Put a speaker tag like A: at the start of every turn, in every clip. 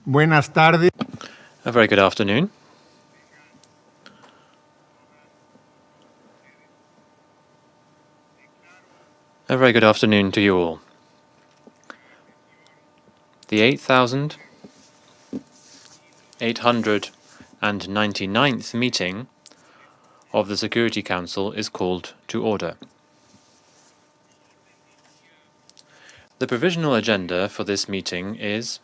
A: Buenas tardes.
B: A very good afternoon. A very good afternoon to you all. The 8,899th meeting of the Security Council is called to order. The provisional agenda for this meeting is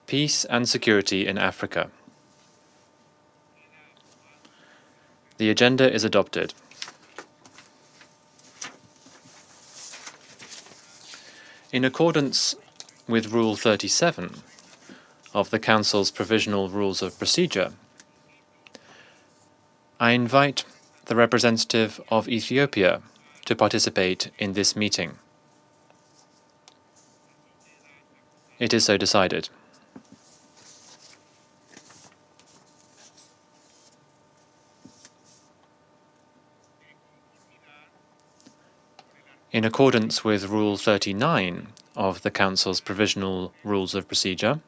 B: Peace and Security in Africa. The agenda is adopted. In accordance with Rule 37 of the Council's Provisional Rules of Procedure, I invite the representative of Ethiopia to participate in this meeting. It is so decided. In accordance with Rule 39 of the Council's Provisional Rules of Procedure,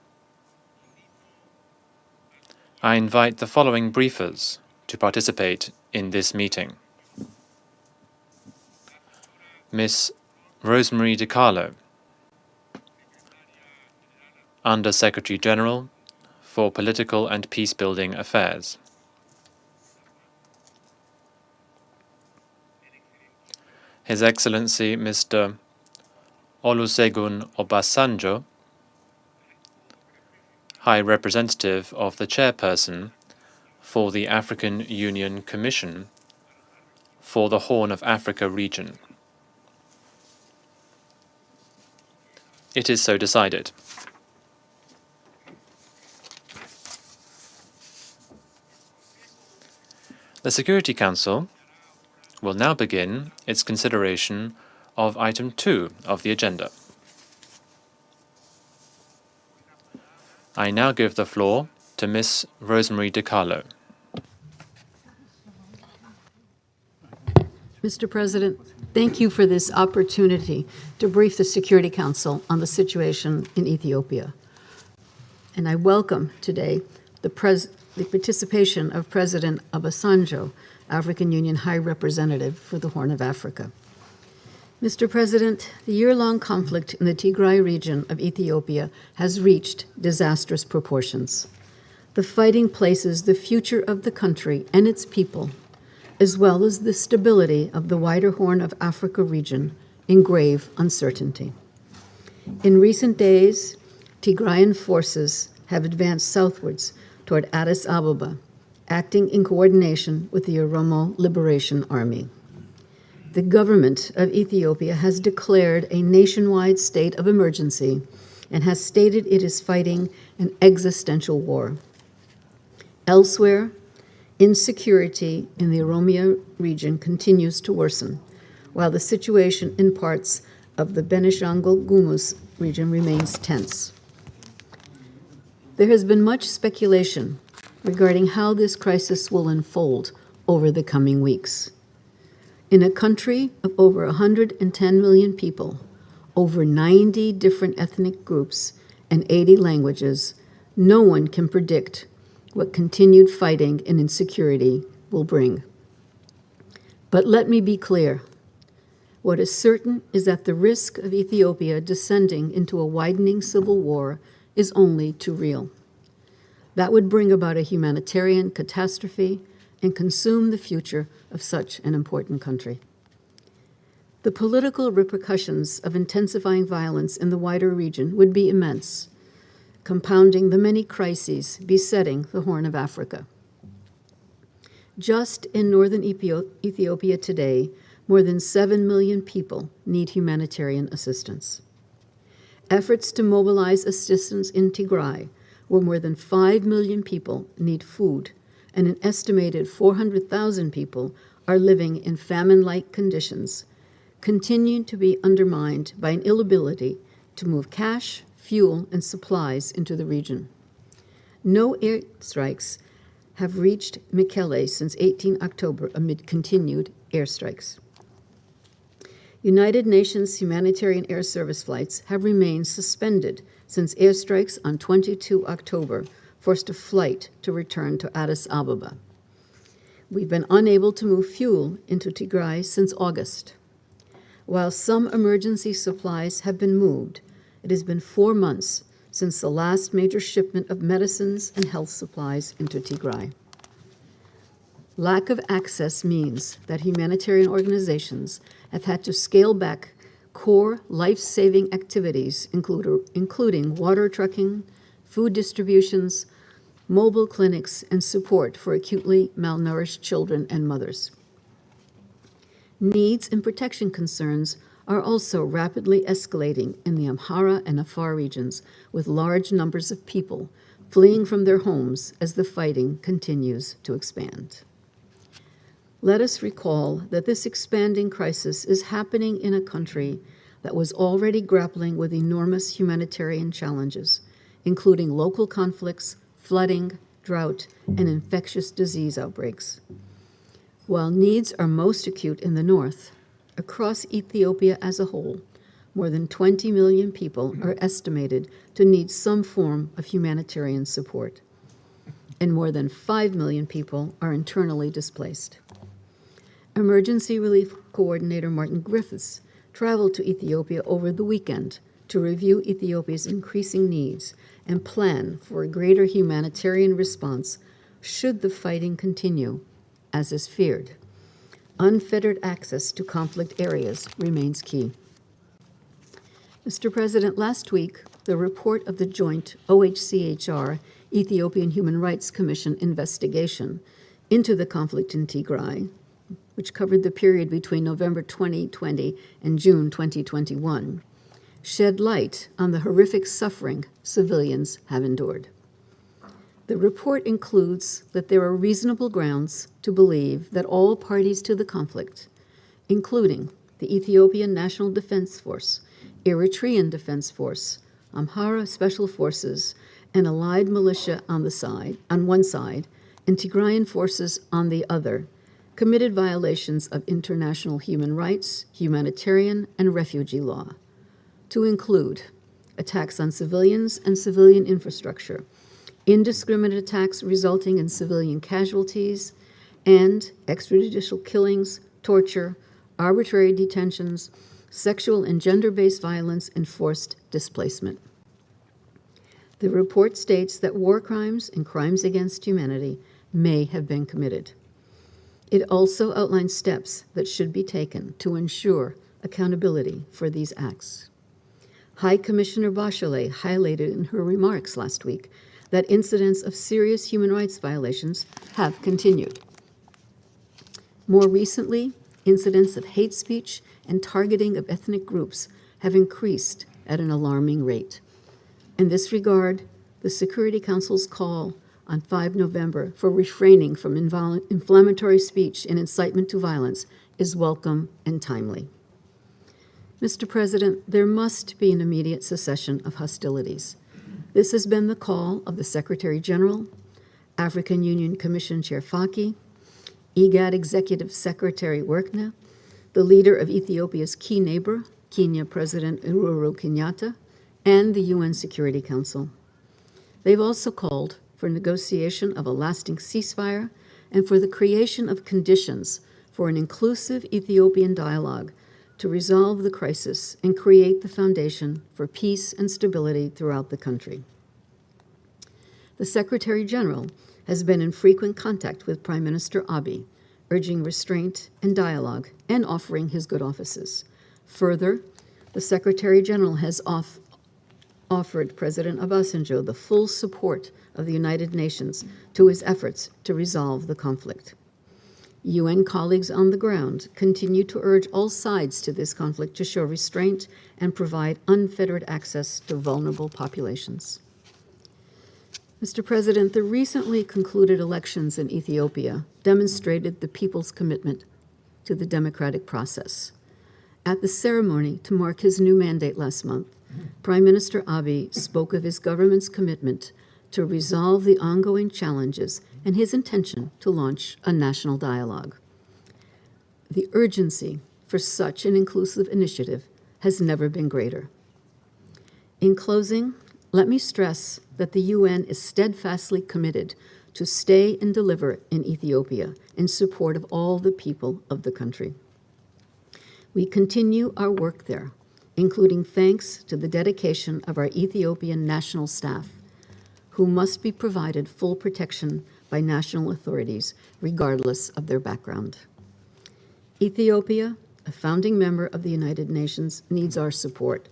B: I invite the following briefers to participate in this meeting. Ms. Rosemary DiCarlo, Under Secretary General for Political and Peacebuilding Affairs. His Excellency Mr. Olusegun Obasanjo, High Representative of the Chairperson for the African Union Commission for the Horn of Africa region. It is so decided. The Security Council will now begin its consideration of item 2 of the agenda. I now give the floor to Ms. Rosemary DiCarlo.
C: Mr. President, thank you for this opportunity to brief the Security Council on the situation in Ethiopia. And I welcome today the participation of President Obasanjo, African Union High Representative for the Horn of Africa. Mr. President, the year-long conflict in the Tigray region of Ethiopia has reached disastrous proportions. The fighting places the future of the country and its people, as well as the stability of the wider Horn of Africa region, in grave uncertainty. In recent days, Tigrayan forces have advanced southwards toward Addis Ababa, acting in coordination with the Oromo Liberation Army. The government of Ethiopia has declared a nationwide state of emergency and has stated it is fighting an existential war. Elsewhere, insecurity in the Oromia region continues to worsen, while the situation in parts of the Benishangul Gumuz region remains tense. There has been much speculation regarding how this crisis will unfold over the coming weeks. In a country of over 110 million people, over 90 different ethnic groups, and 80 languages, no one can predict what continued fighting and insecurity will bring. But let me be clear. What is certain is that the risk of Ethiopia descending into a widening civil war is only too real. That would bring about a humanitarian catastrophe and consume the future of such an important country. The political repercussions of intensifying violence in the wider region would be immense, compounding the many crises besetting the Horn of Africa. Just in northern Ethiopia today, more than 7 million people need humanitarian assistance. Efforts to mobilize assistance in Tigray, where more than 5 million people need food, and an estimated 400,000 people are living in famine-like conditions, continue to be undermined by an inability to move cash, fuel, and supplies into the region. No airstrikes have reached Mekelle since 18 October amid continued airstrikes. United Nations humanitarian air service flights have remained suspended since airstrikes on 22 October forced a flight to return to Addis Ababa. We've been unable to move fuel into Tigray since August. While some emergency supplies have been moved, it has been 4 months since the last major shipment of medicines and health supplies into Tigray. Lack of access means that humanitarian organizations have had to scale back core life-saving activities, including water trucking, food distributions, mobile clinics, and support for acutely malnourished children and mothers. Needs and protection concerns are also rapidly escalating in the Amhara and Afar regions, with large numbers of people fleeing from their homes as the fighting continues to expand. Let us recall that this expanding crisis is happening in a country that was already grappling with enormous humanitarian challenges, including local conflicts, flooding, drought, and infectious disease outbreaks. While needs are most acute in the north, across Ethiopia as a whole, more than 20 million people are estimated to need some form of humanitarian support, and more than 5 million people are internally displaced. Emergency Relief Coordinator Martin Griffiths traveled to Ethiopia over the weekend to review Ethiopia's increasing needs and plan for a greater humanitarian response should the fighting continue, as is feared. Unfettered access to conflict areas remains key. Mr. President, last week, the report of the joint OHCHR Ethiopian Human Rights Commission investigation into the conflict in Tigray, which covered the period between November 2020 and June 2021, shed light on the horrific suffering civilians have endured. The report includes that there are reasonable grounds to believe that all parties to the conflict, including the Ethiopian National Defense Force, Eritrean Defense Force, Amhara Special Forces, and allied militia on one side, and Tigrayan forces on the other, committed violations of international human rights, humanitarian, and refugee law, to include attacks on civilians and civilian infrastructure, indiscriminate attacks resulting in civilian casualties, and extrajudicial killings, torture, arbitrary detentions, sexual and gender-based violence, and forced displacement. The report states that war crimes and crimes against humanity may have been committed. It also outlines steps that should be taken to ensure accountability for these acts. High Commissioner Bachelet highlighted in her remarks last week that incidents of serious human rights violations have continued. More recently, incidents of hate speech and targeting of ethnic groups have increased at an alarming rate. In this regard, the Security Council's call on 5 November for refraining from inflammatory speech and incitement to violence is welcome and timely. Mr. President, there must be an immediate cessation of hostilities. This has been the call of the Secretary General, African Union Commission Chair Faki, IGAD Executive Secretary Workna, the leader of Ethiopia's key neighbor, Kenya President Uhuru Kenyatta, and the UN Security Council. They've also called for negotiation of a lasting ceasefire and for the creation of conditions for an inclusive Ethiopian dialogue to resolve the crisis and create the foundation for peace and stability throughout the country. The Secretary General has been in frequent contact with Prime Minister Abiy, urging restraint and dialogue and offering his good offices. Further, the Secretary General has offered President Obasanjo the full support of the United Nations to his efforts to resolve the conflict. UN colleagues on the ground continue to urge all sides to this conflict to show restraint and provide unfettered access to vulnerable populations. Mr. President, the recently concluded elections in Ethiopia demonstrated the people's commitment to the democratic process. At the ceremony to mark his new mandate last month, Prime Minister Abiy spoke of his government's commitment to resolve the ongoing challenges and his intention to launch a national dialogue. The urgency for such an inclusive initiative has never been greater. In closing, let me stress that the UN is steadfastly committed to stay and deliver in Ethiopia in support of all the people of the country. We continue our work there, including thanks to the dedication of our Ethiopian national staff, who must be provided full protection by national authorities, regardless of their background. Ethiopia, a founding member of the United Nations, needs our support.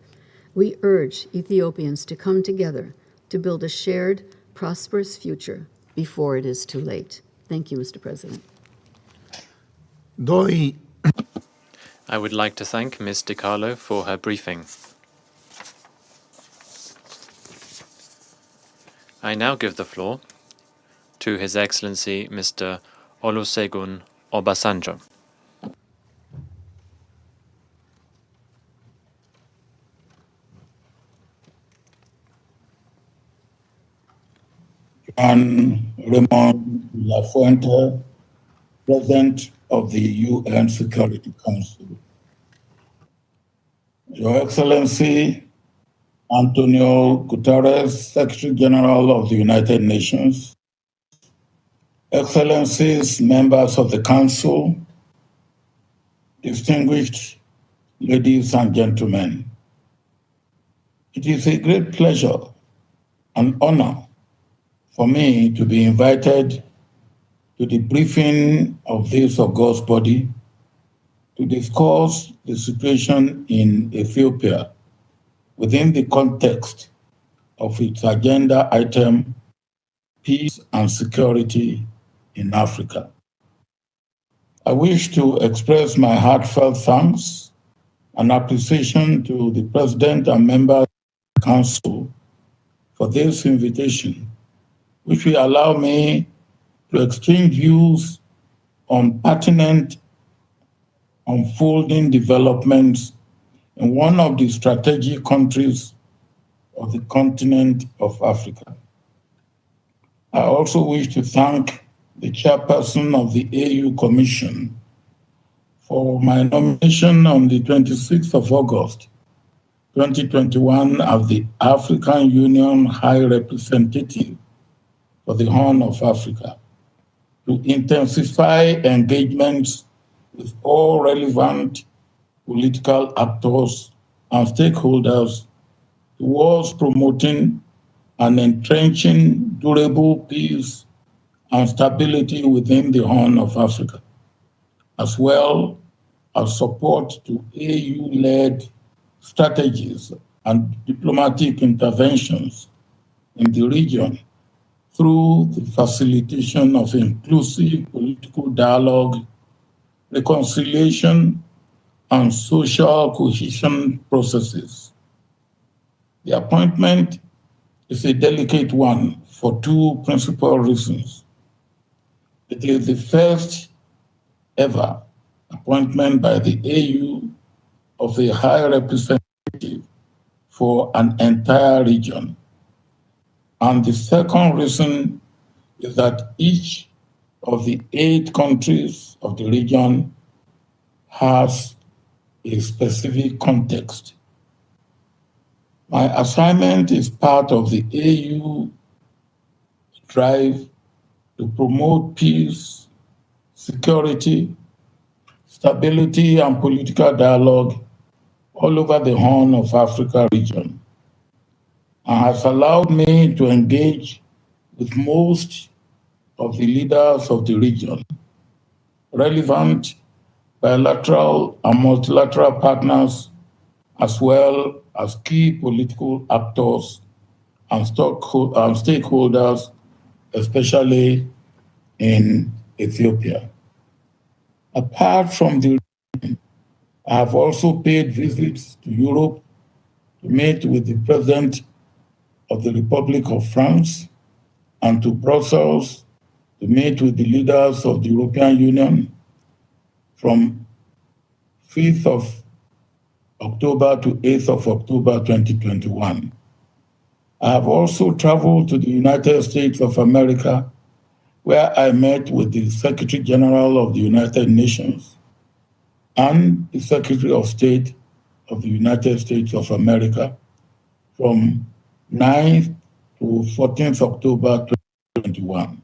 C: We urge Ethiopians to come together to build a shared, prosperous future before it is too late. Thank you, Mr. President.
B: I would like to thank Ms. DiCarlo for her briefing. I now give the floor to His Excellency Mr. Olusegun Obasanjo.
A: And Raymond Lafuente, President of the UN Security Council. Your Excellency Antonio Guterres, Secretary General of the United Nations, Excellencies, members of the Council, distinguished ladies and gentlemen, it is a great pleasure and honor for me to be invited to the briefing of this august body to discuss the situation in Ethiopia within the context of its agenda item, Peace and Security in Africa. I wish to express my heartfelt thanks and appreciation to the President and members of the Council for this invitation, which will allow me to exchange views on pertinent unfolding developments in one of the strategic countries of the continent of Africa. I also wish to thank the chairperson of the AU Commission for my nomination on the 26th of August, 2021 as the African Union High Representative for the Horn of Africa, to intensify engagements with all relevant political actors and stakeholders towards promoting and entrenching durable peace and stability within the Horn of Africa, as well as support to AU-led strategies and diplomatic interventions in the region through the facilitation of inclusive political dialogue, reconciliation, and social cohesion processes. The appointment is a delicate one for two principal reasons. It is the first ever appointment by the AU of a high representative for an entire region. And the second reason is that each of the 8 countries of the region has a specific context. My assignment is part of the AU drive to promote peace, security, stability, and political dialogue all over the Horn of Africa region, and has allowed me to engage with most of the leaders of the region, relevant bilateral and multilateral partners, as well as key political actors and stakeholders, especially in Ethiopia. Apart from the region, I have also paid visits to Europe to meet with the President of the Republic of France and to Brussels to meet with the leaders of the European Union from 5th of October to 8th of October 2021. I have also traveled to the United States of America, where I met with the Secretary General of the United Nations and the Secretary of State of the United States of America from 9th to 14th October 2021.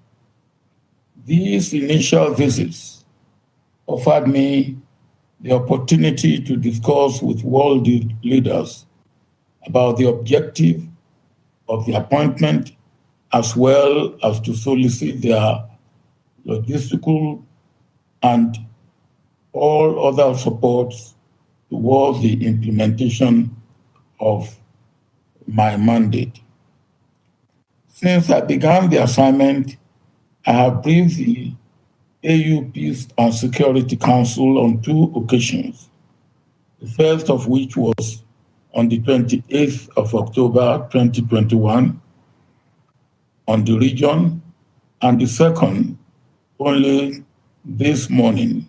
A: These initial visits offered me the opportunity to discuss with world leaders about the objective of the appointment, as well as to solicit their logistical and all other supports towards the implementation of my mandate. Since I began the assignment, I have briefed the AU Peace and Security Council on 2 occasions, the first of which was on the 28th of October 2021 on the region, and the second only this morning,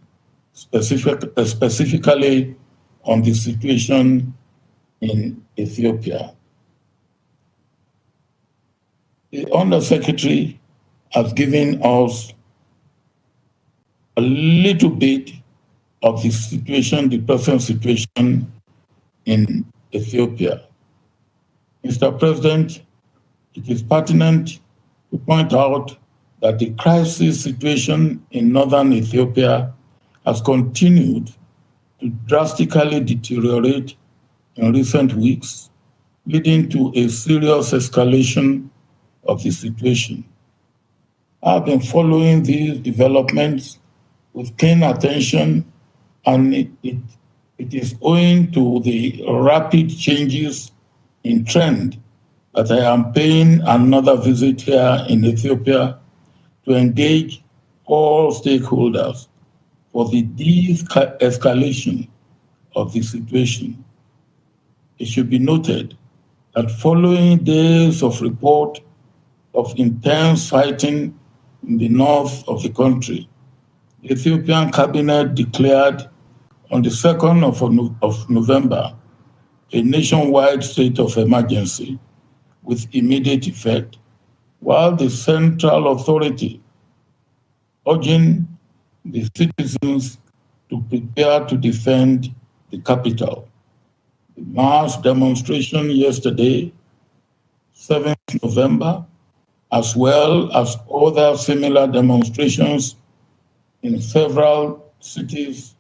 A: specifically on the situation in Ethiopia. The Undersecretary has given us a little bit of the situation, the present situation in Ethiopia. Mr. President, it is pertinent to point out that the crisis situation in northern Ethiopia has continued to drastically deteriorate in recent weeks, leading to a serious escalation of the situation. I've been following these developments with keen attention, and it is owing to the rapid changes in trend that I am paying another visit here in Ethiopia to engage all stakeholders for the de-escalation of the situation. It should be noted that following days of report of intense fighting in the north of the country, the Ethiopian cabinet declared on the 2nd of November a nationwide state of emergency with immediate effect, while the central authority urging the citizens to prepare to defend the capital. The mass demonstration yesterday, 7th November, as well as other similar demonstrations in several cities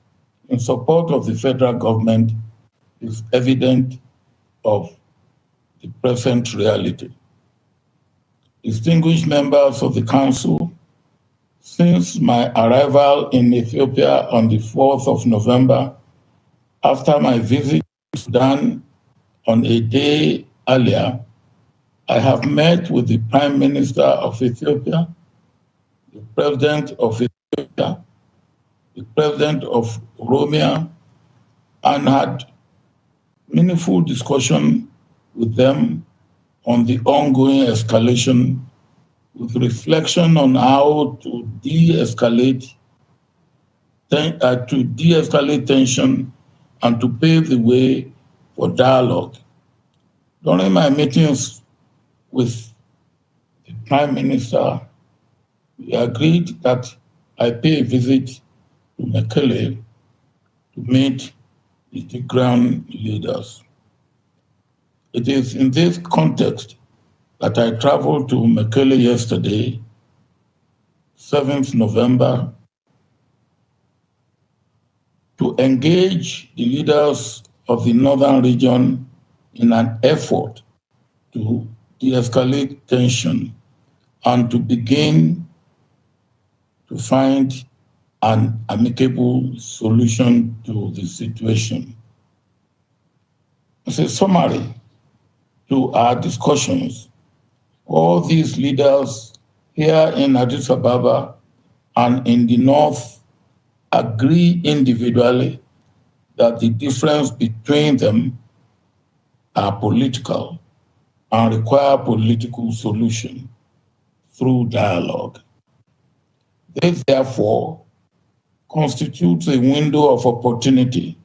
A: in support of the federal government, is evident of the present reality. Distinguished members of the Council, since my arrival in Ethiopia on the 4th of November, after my visit to Sudan on a day earlier, I have met with the Prime Minister of Ethiopia, the President of Ethiopia, the President of Oromia, and had meaningful discussion with them on the ongoing escalation, with reflection on how to de-escalate tension and to pave the way for dialogue. During my meetings with the Prime Minister, we agreed that I pay a visit to Mekelle to meet the Tigrayan leaders. It is in this context that I traveled to Mekelle yesterday, 7th November, to engage the leaders of the northern region in an effort to de-escalate tension and to begin to find an amicable solution to the situation. As a summary to our discussions, all these leaders here in Addis Ababa and in the north agree individually that the difference between them are political and require political solution through dialogue. This, therefore, constitutes a window of opportunity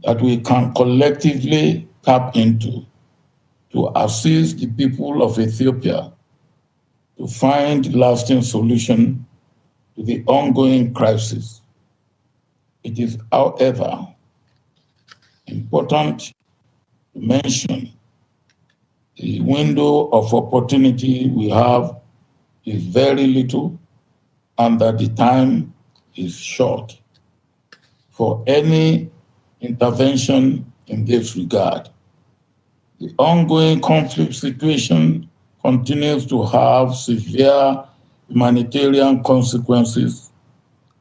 A: that we can collectively tap into to assist the people of Ethiopia to find lasting solution to the ongoing crisis. It is, however, important to mention the window of opportunity we have is very little and that the time is short for any intervention in this regard. The ongoing conflict situation continues to have severe humanitarian consequences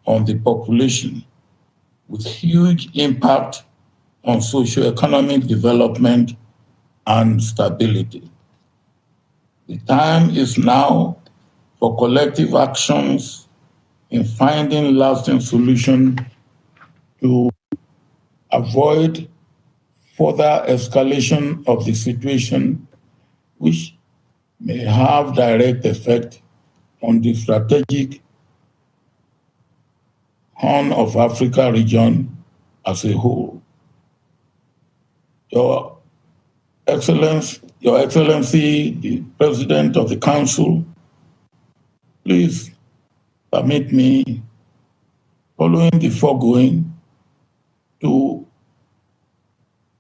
A: on the population, with huge impact on socio-economic development and stability. The time is now for collective actions in finding lasting solutions to avoid further escalation of the situation, which may have direct effect on the strategic Horn of Africa region as a whole. Your Excellency, the President of the Council, please permit me, following the foregoing, to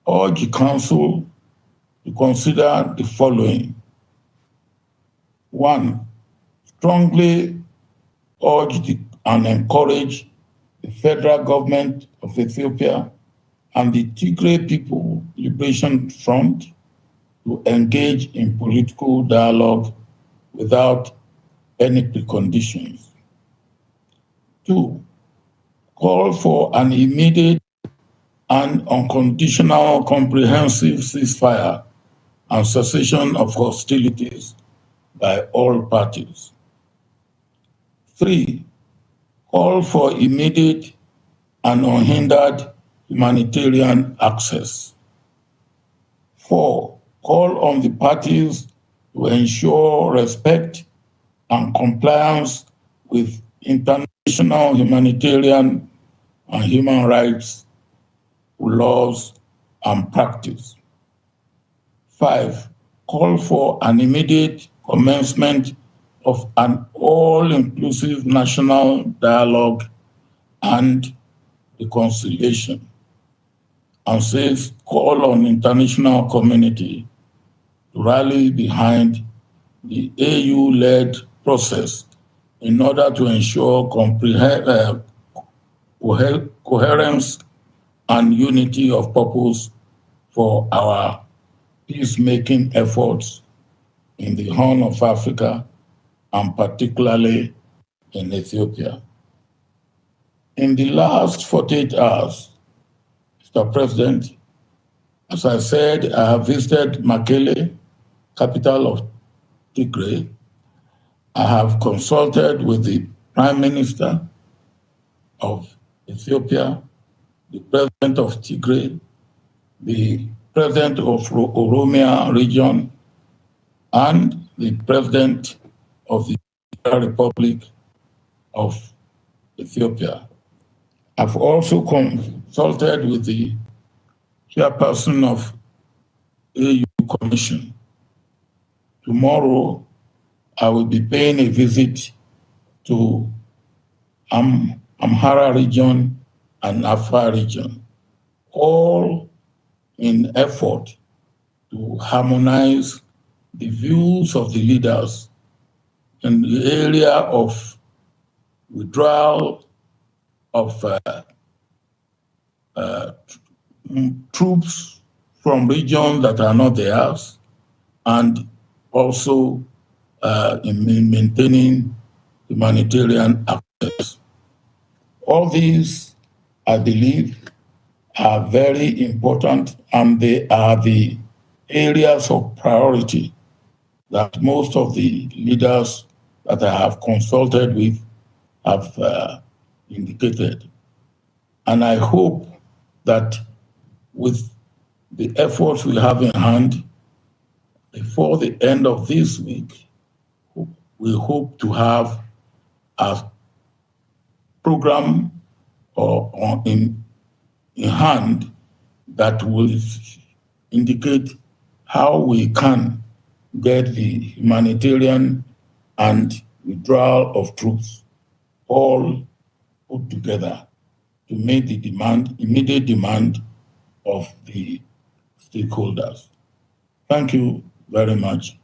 A: urge the Council to consider the following. 1, strongly urge and encourage the federal government of Ethiopia and the Tigray People Liberation Front to engage in political dialogue without any preconditions. 2, call for an immediate and unconditional comprehensive ceasefire and cessation of hostilities by all parties. 3, call for immediate and unhindered humanitarian access. 4, call on the parties to ensure respect and compliance with international humanitarian and human rights laws and practice. 5, call for an immediate commencement of an all-inclusive national dialogue and reconciliation. And 6, call on international community to rally behind the AU-led process in order to ensure coherence and unity of purpose for our peacemaking efforts in the Horn of Africa and particularly in Ethiopia. In the last 48 hours, Mr. President, as I said, I have visited Mekelle, capital of Tigray. I have consulted with the Prime Minister of Ethiopia, the President of Tigray, the President of Oromia region, and the President of the Republic of Ethiopia. I've also consulted with the chairperson of AU Commission. Tomorrow, I will be paying a visit to Amhara region and Afar region, all in effort to harmonize the views of the leaders in the area of withdrawal of troops from regions that are not theirs, and also in maintaining humanitarian access. All these, I believe, are very important, and they are the areas of priority that most of the leaders that I have consulted with have indicated. And I hope that with the efforts we have in hand, before the end of this week, we hope to have a program in hand that will indicate how we can get the humanitarian and withdrawal of troops all put together to meet the immediate demand of the stakeholders. Thank you very much,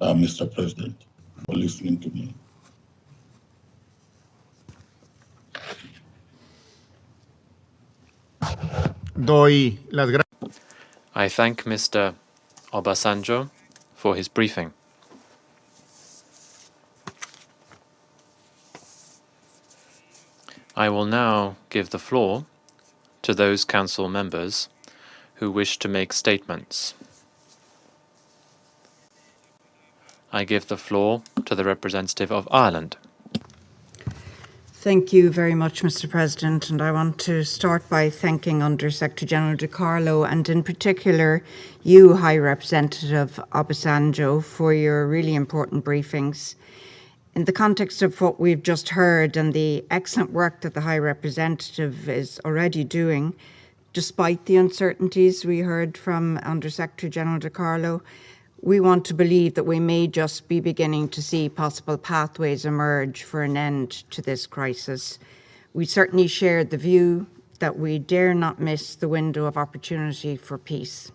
A: Mr. President, for listening to me.
B: I thank Mr. Obasanjo for his briefing. I will now give the floor to those council members who wish to make statements. I give the floor to the representative of Ireland.
D: Thank you very much, Mr. President, and I want to start by thanking Under Secretary General De Carlo and in particular you, High Representative Obasanjo, for your really important briefings. In the context of what we've just heard and the excellent work that the High Representative is already doing, despite the uncertainties we heard from Under Secretary General De Carlo, we want to believe that we may just be beginning to see possible pathways emerge for an end to this crisis. We certainly share the view that we dare not miss the window of opportunity for peace.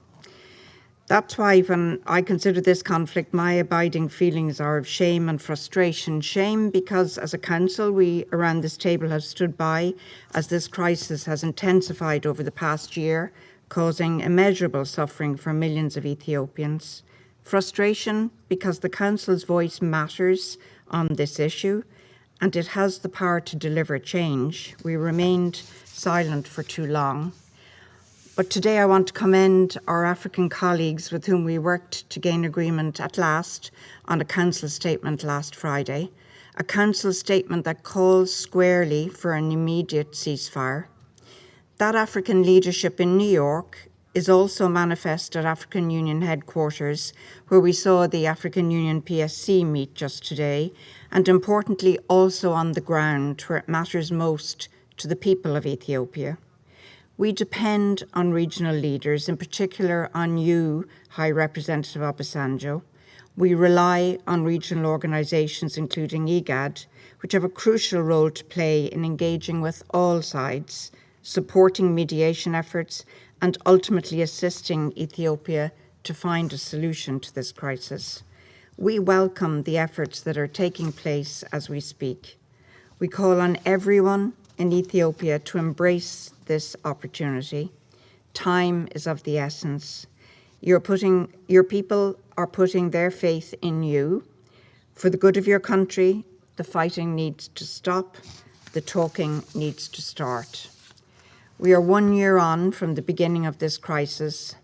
D: That's why when I consider this conflict, my abiding feelings are of shame and frustration. Shame because as a council, we around this table have stood by as this crisis has intensified over the past year, causing immeasurable suffering for millions of Ethiopians. Frustration because the Council's voice matters on this issue and it has the power to deliver change. We remained silent for too long. But today I want to commend our African colleagues with whom we worked to gain agreement at last on a Council statement last Friday, a Council statement that calls squarely for an immediate ceasefire. That African leadership in New York is also manifest at African Union headquarters, where we saw the African Union PSC meet just today, and importantly also on the ground where it matters most to the people of Ethiopia. We depend on regional leaders, in particular on you, High Representative Obasanjo. We rely on regional organisations, including IGAD, which have a crucial role to play in engaging with all sides, supporting mediation efforts, and ultimately assisting Ethiopia to find a solution to this crisis. We welcome the efforts that are taking place as we speak. We call on everyone in Ethiopia to embrace this opportunity. Time is of the essence. Your people are putting their faith in you. For the good of your country, the fighting needs to stop, the talking needs to start. We are 1 year on from the beginning of this crisis.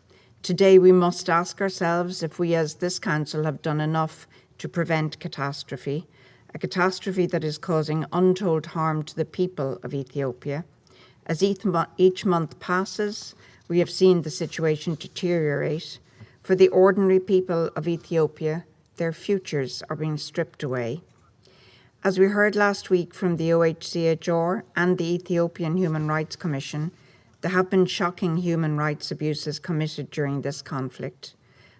D: Today we must ask ourselves if we as this Council have done enough to prevent catastrophe, a catastrophe that is causing untold harm to the people of Ethiopia. As each month passes, we have seen the situation deteriorate. For the ordinary people of Ethiopia, their futures are being stripped away. As we heard last week from the OHCHR and the Ethiopian Human Rights Commission, there have been shocking human rights abuses committed during this conflict.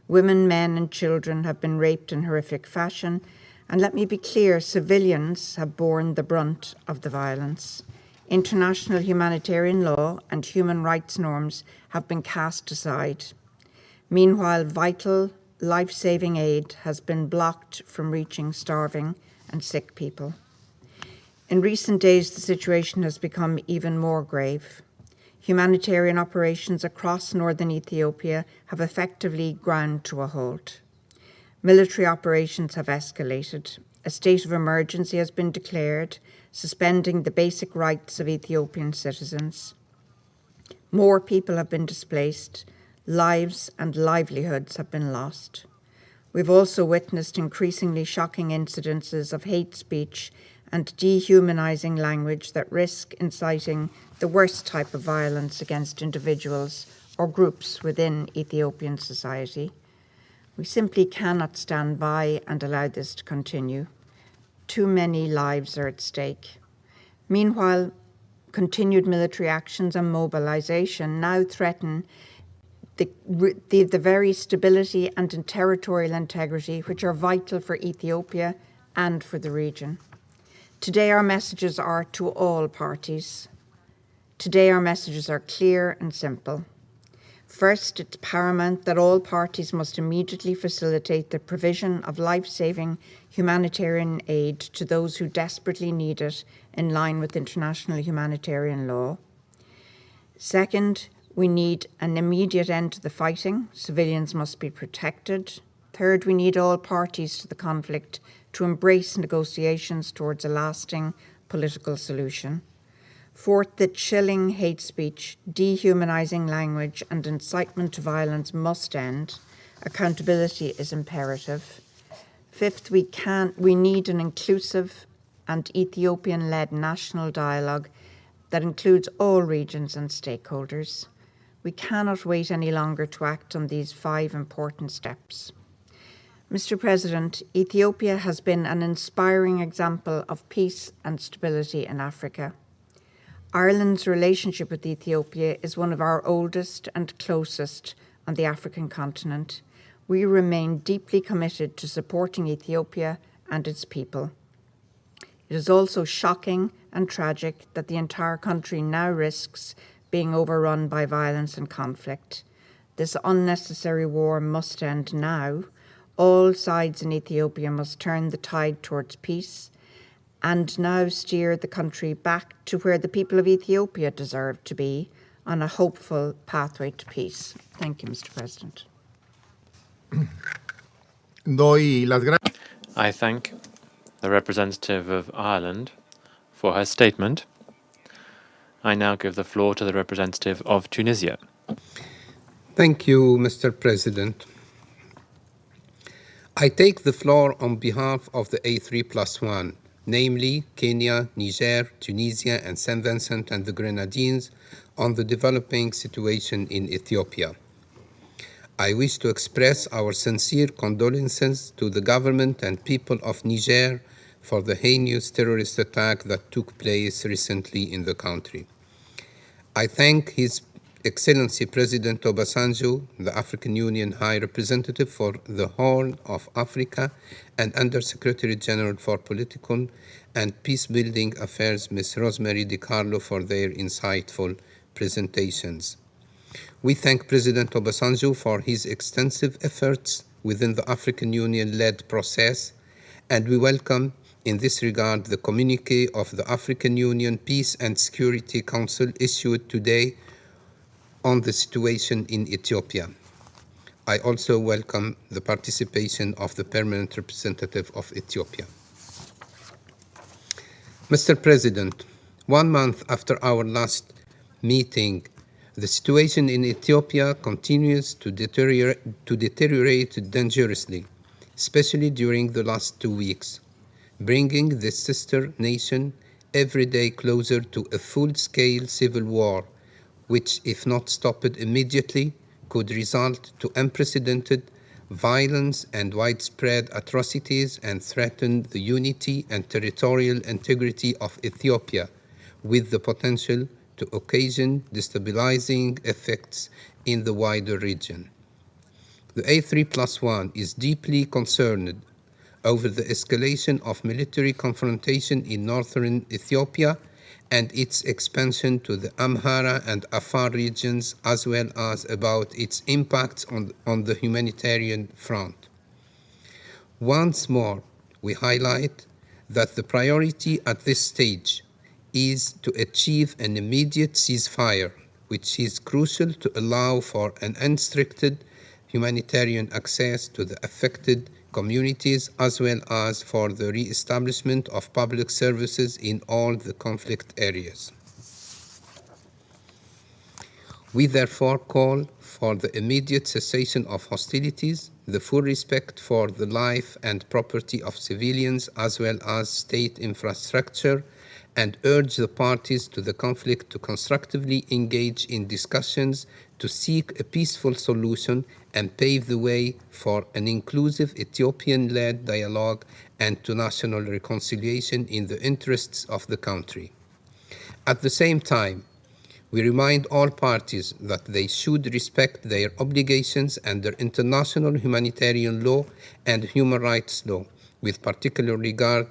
D: Women, men, and children have been raped in horrific fashion, and let me be clear, civilians have borne the brunt of the violence. International humanitarian law and human rights norms have been cast aside. Meanwhile, vital, life-saving aid has been blocked from reaching starving and sick people. In recent days, the situation has become even more grave. Humanitarian operations across northern Ethiopia have effectively ground to a halt. Military operations have escalated. A state of emergency has been declared, suspending the basic rights of Ethiopian citizens. More people have been displaced. Lives and livelihoods have been lost. We've also witnessed increasingly shocking incidences of hate speech and dehumanizing language that risk inciting the worst type of violence against individuals or groups within Ethiopian society. We simply cannot stand by and allow this to continue. Too many lives are at stake. Meanwhile, continued military actions and mobilization now threaten the very stability and territorial integrity which are vital for Ethiopia and for the region. Today our messages are to all parties. Today our messages are clear and simple. First, it's paramount that all parties must immediately facilitate the provision of life-saving humanitarian aid to those who desperately need it in line with international humanitarian law. Second, we need an immediate end to the fighting. Civilians must be protected. Third, we need all parties to the conflict to embrace negotiations towards a lasting political solution. Fourth, that chilling hate speech, dehumanizing language, and incitement to violence must end. Accountability is imperative. Fifth, we need an inclusive and Ethiopian-led national dialogue that includes all regions and stakeholders. We cannot wait any longer to act on these 5 important steps. Mr. President, Ethiopia has been an inspiring example of peace and stability in Africa. Ireland's relationship with Ethiopia is one of our oldest and closest on the African continent. We remain deeply committed to supporting Ethiopia and its people. It is also shocking and tragic that the entire country now risks being overrun by violence and conflict. This unnecessary war must end now. All sides in Ethiopia must turn the tide towards peace and now steer the country back to where the people of Ethiopia deserve to be, on a hopeful pathway to peace. Thank you, Mr. President.
B: I thank the representative of Ireland for her statement. I now give the floor to the representative of Tunisia.
E: Thank you, Mr. President. I take the floor on behalf of the A3+1, namely Kenya, Niger, Tunisia, and St. Vincent and the Grenadines, on the developing situation in Ethiopia. I wish to express our sincere condolences to the government and people of Niger for the heinous terrorist attack that took place recently in the country. I thank His Excellency President Obasanjo, the African Union High Representative for the Horn of Africa, and Under-Secretary General for Political and Peace-Building Affairs, Ms. Rosemary DiCarlo, for their insightful presentations. We thank President Obasanjo for his extensive efforts within the African Union-led process, and we welcome in this regard the communique of the African Union Peace and Security Council issued today on the situation in Ethiopia. I also welcome the participation of the permanent representative of Ethiopia. Mr. President, 1 month after our last meeting, the situation in Ethiopia continues to deteriorate dangerously, especially during the last 2 weeks, bringing this sister nation every day closer to a full-scale civil war, which, if not stopped immediately, could result to unprecedented violence and widespread atrocities and threaten the unity and territorial integrity of Ethiopia, with the potential to occasion destabilizing effects in the wider region. The A3+1 is deeply concerned over the escalation of military confrontation in northern Ethiopia and its expansion to the Amhara and Afar regions, as well as about its impacts on the humanitarian front. Once more, we highlight that the priority at this stage is to achieve an immediate ceasefire, which is crucial to allow for an unrestricted humanitarian access to the affected communities, as well as for the re-establishment of public services in all the conflict areas. We therefore call for the immediate cessation of hostilities, the full respect for the life and property of civilians, as well as state infrastructure, and urge the parties to the conflict to constructively engage in discussions to seek a peaceful solution and pave the way for an inclusive Ethiopian-led dialogue and to national reconciliation in the interests of the country. At the same time, we remind all parties that they should respect their obligations under international humanitarian law and human rights law, with particular regard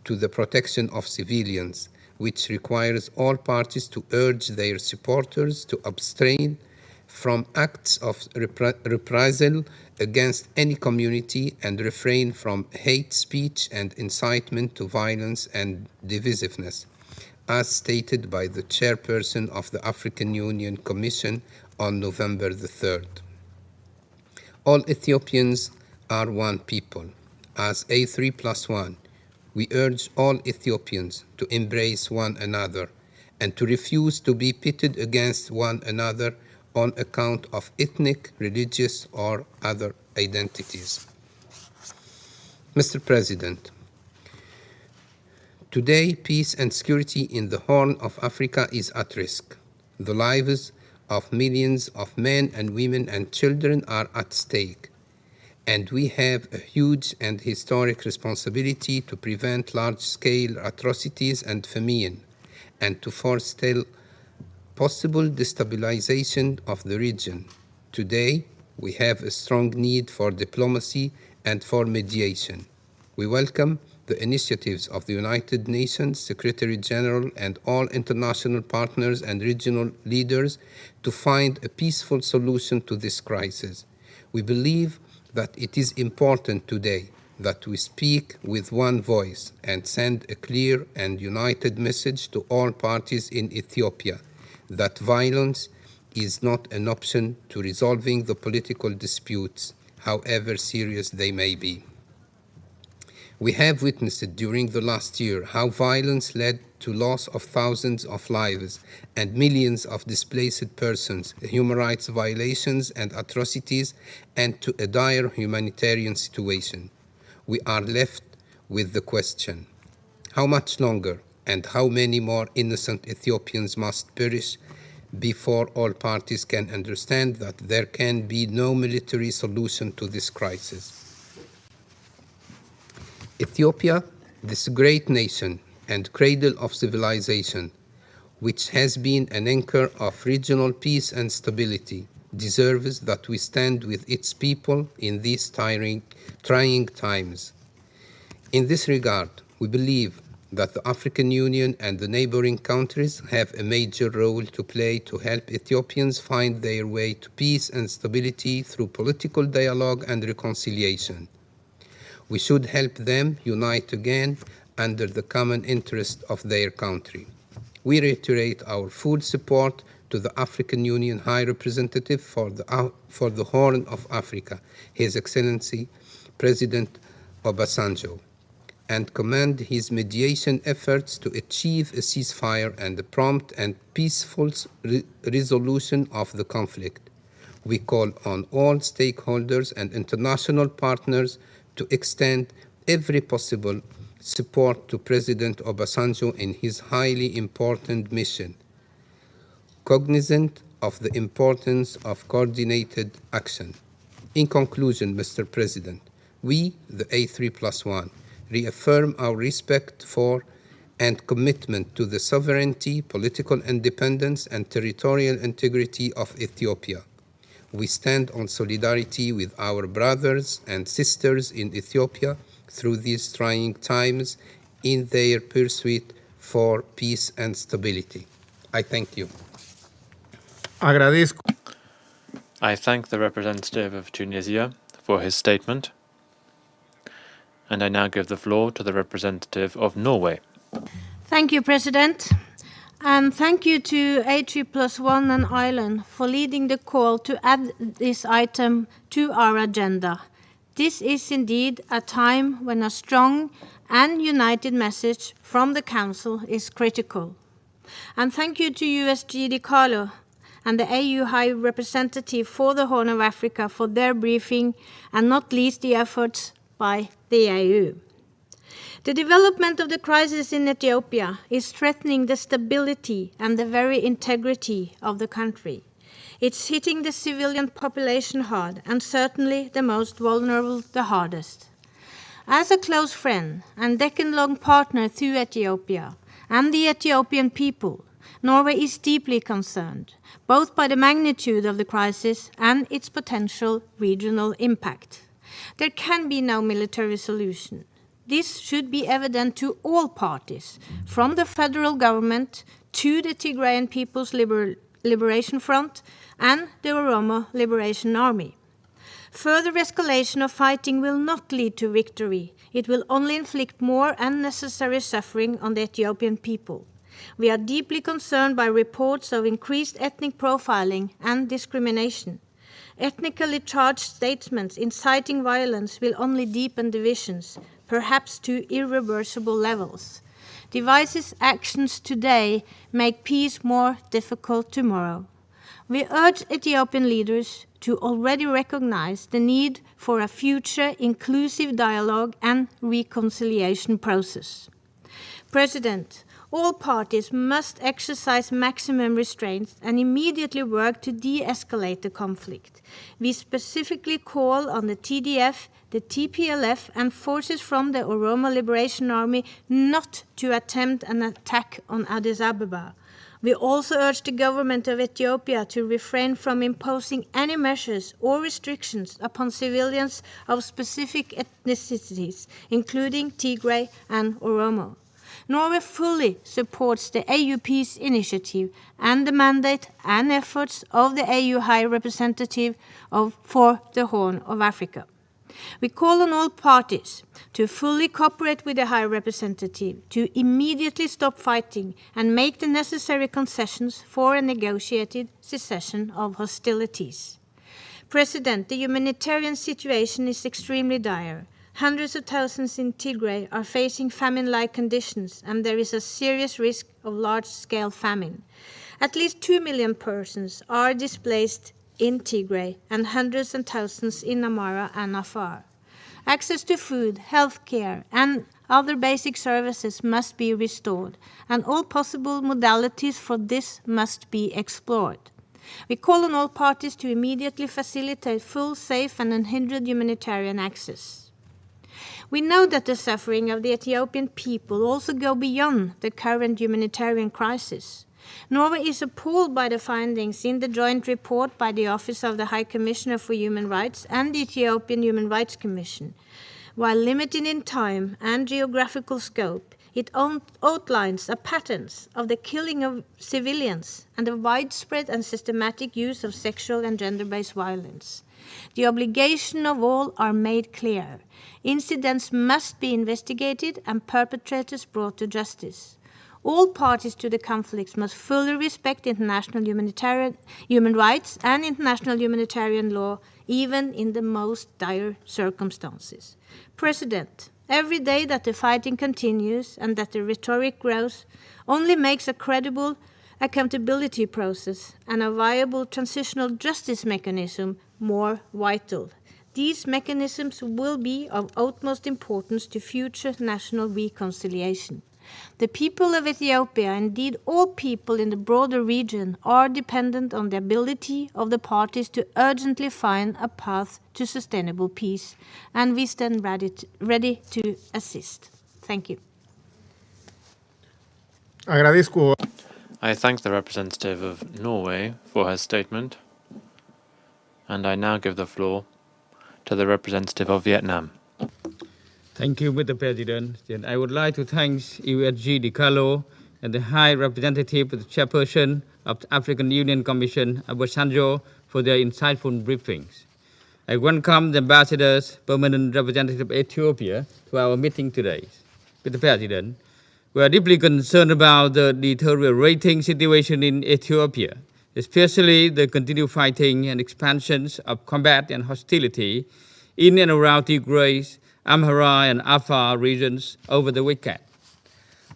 E: to the protection of civilians, which requires all parties to urge their supporters to abstain from acts of reprisal against any community and refrain from hate speech and incitement to violence and divisiveness, as stated by the chairperson of the African Union Commission on November the 3rd. All Ethiopians are one people. As A3+1, we urge all Ethiopians to embrace one another and to refuse to be pitted against one another on account of ethnic, religious, or other identities. Mr. President, today peace and security in the Horn of Africa is at risk. The lives of millions of men and women and children are at stake, and we have a huge and historic responsibility to prevent large-scale atrocities and famine, and to forestall possible destabilization of the region. Today, we have a strong need for diplomacy and for mediation. We welcome the initiatives of the United Nations Secretary General and all international partners and regional leaders to find a peaceful solution to this crisis. We believe that it is important today that we speak with one voice and send a clear and united message to all parties in Ethiopia that violence is not an option to resolving the political disputes, however serious they may be. We have witnessed during the last year how violence led to loss of thousands of lives and millions of displaced persons, human rights violations and atrocities, and to a dire humanitarian situation. We are left with the question, how much longer and how many more innocent Ethiopians must perish before all parties can understand that there can be no military solution to this crisis? Ethiopia, this great nation and cradle of civilization, which has been an anchor of regional peace and stability, deserves that we stand with its people in these trying times. In this regard, we believe that the African Union and the neighboring countries have a major role to play to help Ethiopians find their way to peace and stability through political dialogue and reconciliation. We should help them unite again under the common interest of their country. We reiterate our full support to the African Union High Representative for the Horn of Africa, His Excellency President Obasanjo, and commend his mediation efforts to achieve a ceasefire and a prompt and peaceful resolution of the conflict. We call on all stakeholders and international partners to extend every possible support to President Obasanjo in his highly important mission, cognizant of the importance of coordinated action. In conclusion, Mr. President, we, the A3+1, reaffirm our respect for and commitment to the sovereignty, political independence, and territorial integrity of Ethiopia. We stand on solidarity with our brothers and sisters in Ethiopia through these trying times in their pursuit for peace and stability. I thank you.
F: Agradezco.
B: I thank the representative of Tunisia for his statement. And I now give the floor to the representative of Norway.
G: Thank you, President. And thank you to A3+1 and Ireland for leading the call to add this item to our agenda. This is indeed a time when a strong and united message from the Council is critical. And thank you to USG DiCarlo and the AU High Representative for the Horn of Africa for their briefing, and not least the efforts by the AU. The development of the crisis in Ethiopia is threatening the stability and the very integrity of the country. It's hitting the civilian population hard, and certainly the most vulnerable the hardest. As a close friend and decade-long partner to Ethiopia and the Ethiopian people, Norway is deeply concerned, both by the magnitude of the crisis and its potential regional impact. There can be no military solution. This should be evident to all parties, from the federal government to the Tigrayan People's Liberation Front and the Oromo Liberation Army. Further escalation of fighting will not lead to victory. It will only inflict more unnecessary suffering on the Ethiopian people. We are deeply concerned by reports of increased ethnic profiling and discrimination. Ethnically charged statements inciting violence will only deepen divisions, perhaps to irreversible levels. Divisive actions today make peace more difficult tomorrow. We urge Ethiopian leaders to already recognize the need for a future inclusive dialogue and reconciliation process. President, all parties must exercise maximum restraint and immediately work to de-escalate the conflict. We specifically call on the TDF, the TPLF, and forces from the Oromo Liberation Army not to attempt an attack on Addis Ababa. We also urge the government of Ethiopia to refrain from imposing any measures or restrictions upon civilians of specific ethnicities, including Tigray and Oromo. Norway fully supports the AUP's initiative and the mandate and efforts of the AU High Representative for the Horn of Africa. We call on all parties to fully cooperate with the High Representative, to immediately stop fighting and make the necessary concessions for a negotiated cessation of hostilities. President, the humanitarian situation is extremely dire. Hundreds of thousands in Tigray are facing famine-like conditions, and there is a serious risk of large-scale famine. At least 2 million persons are displaced in Tigray and hundreds and thousands in Amara and Afar. Access to food, health care, and other basic services must be restored, and all possible modalities for this must be explored. We call on all parties to immediately facilitate full, safe, and unhindered humanitarian access. We know that the suffering of the Ethiopian people also go beyond the current humanitarian crisis. Norway is appalled by the findings in the joint report by the Office of the High Commissioner for Human Rights and the Ethiopian Human Rights Commission. While limited in time and geographical scope, it outlines a pattern of the killing of civilians and the widespread and systematic use of sexual and gender-based violence. The obligation of all are made clear. Incidents must be investigated and perpetrators brought to justice. All parties to the conflicts must fully respect international human rights and international humanitarian law, even in the most dire circumstances. President, every day that the fighting continues and that the rhetoric grows only makes a credible accountability process and a viable transitional justice mechanism more vital. These mechanisms will be of utmost importance to future national reconciliation. The people of Ethiopia, indeed all people in the broader region, are dependent on the ability of the parties to urgently find a path to sustainable peace, and we stand ready to assist. Thank you.
F: Agradezco.
B: I thank the representative of Norway for her statement, and I now give the floor to the representative of Vietnam.
H: Thank you, Mr. President. And I would like to thank USG De Carlo and the High Representative, the Chairperson of the African Union Commission, Obasanjo, for their insightful briefings. I welcome the ambassadors, permanent representative of Ethiopia, to our meeting today. Mr. President, we are deeply concerned about the deteriorating situation in Ethiopia, especially the continued fighting and expansions of combat and hostility in and around Tigray, Amhara, and Afar regions over the weekend.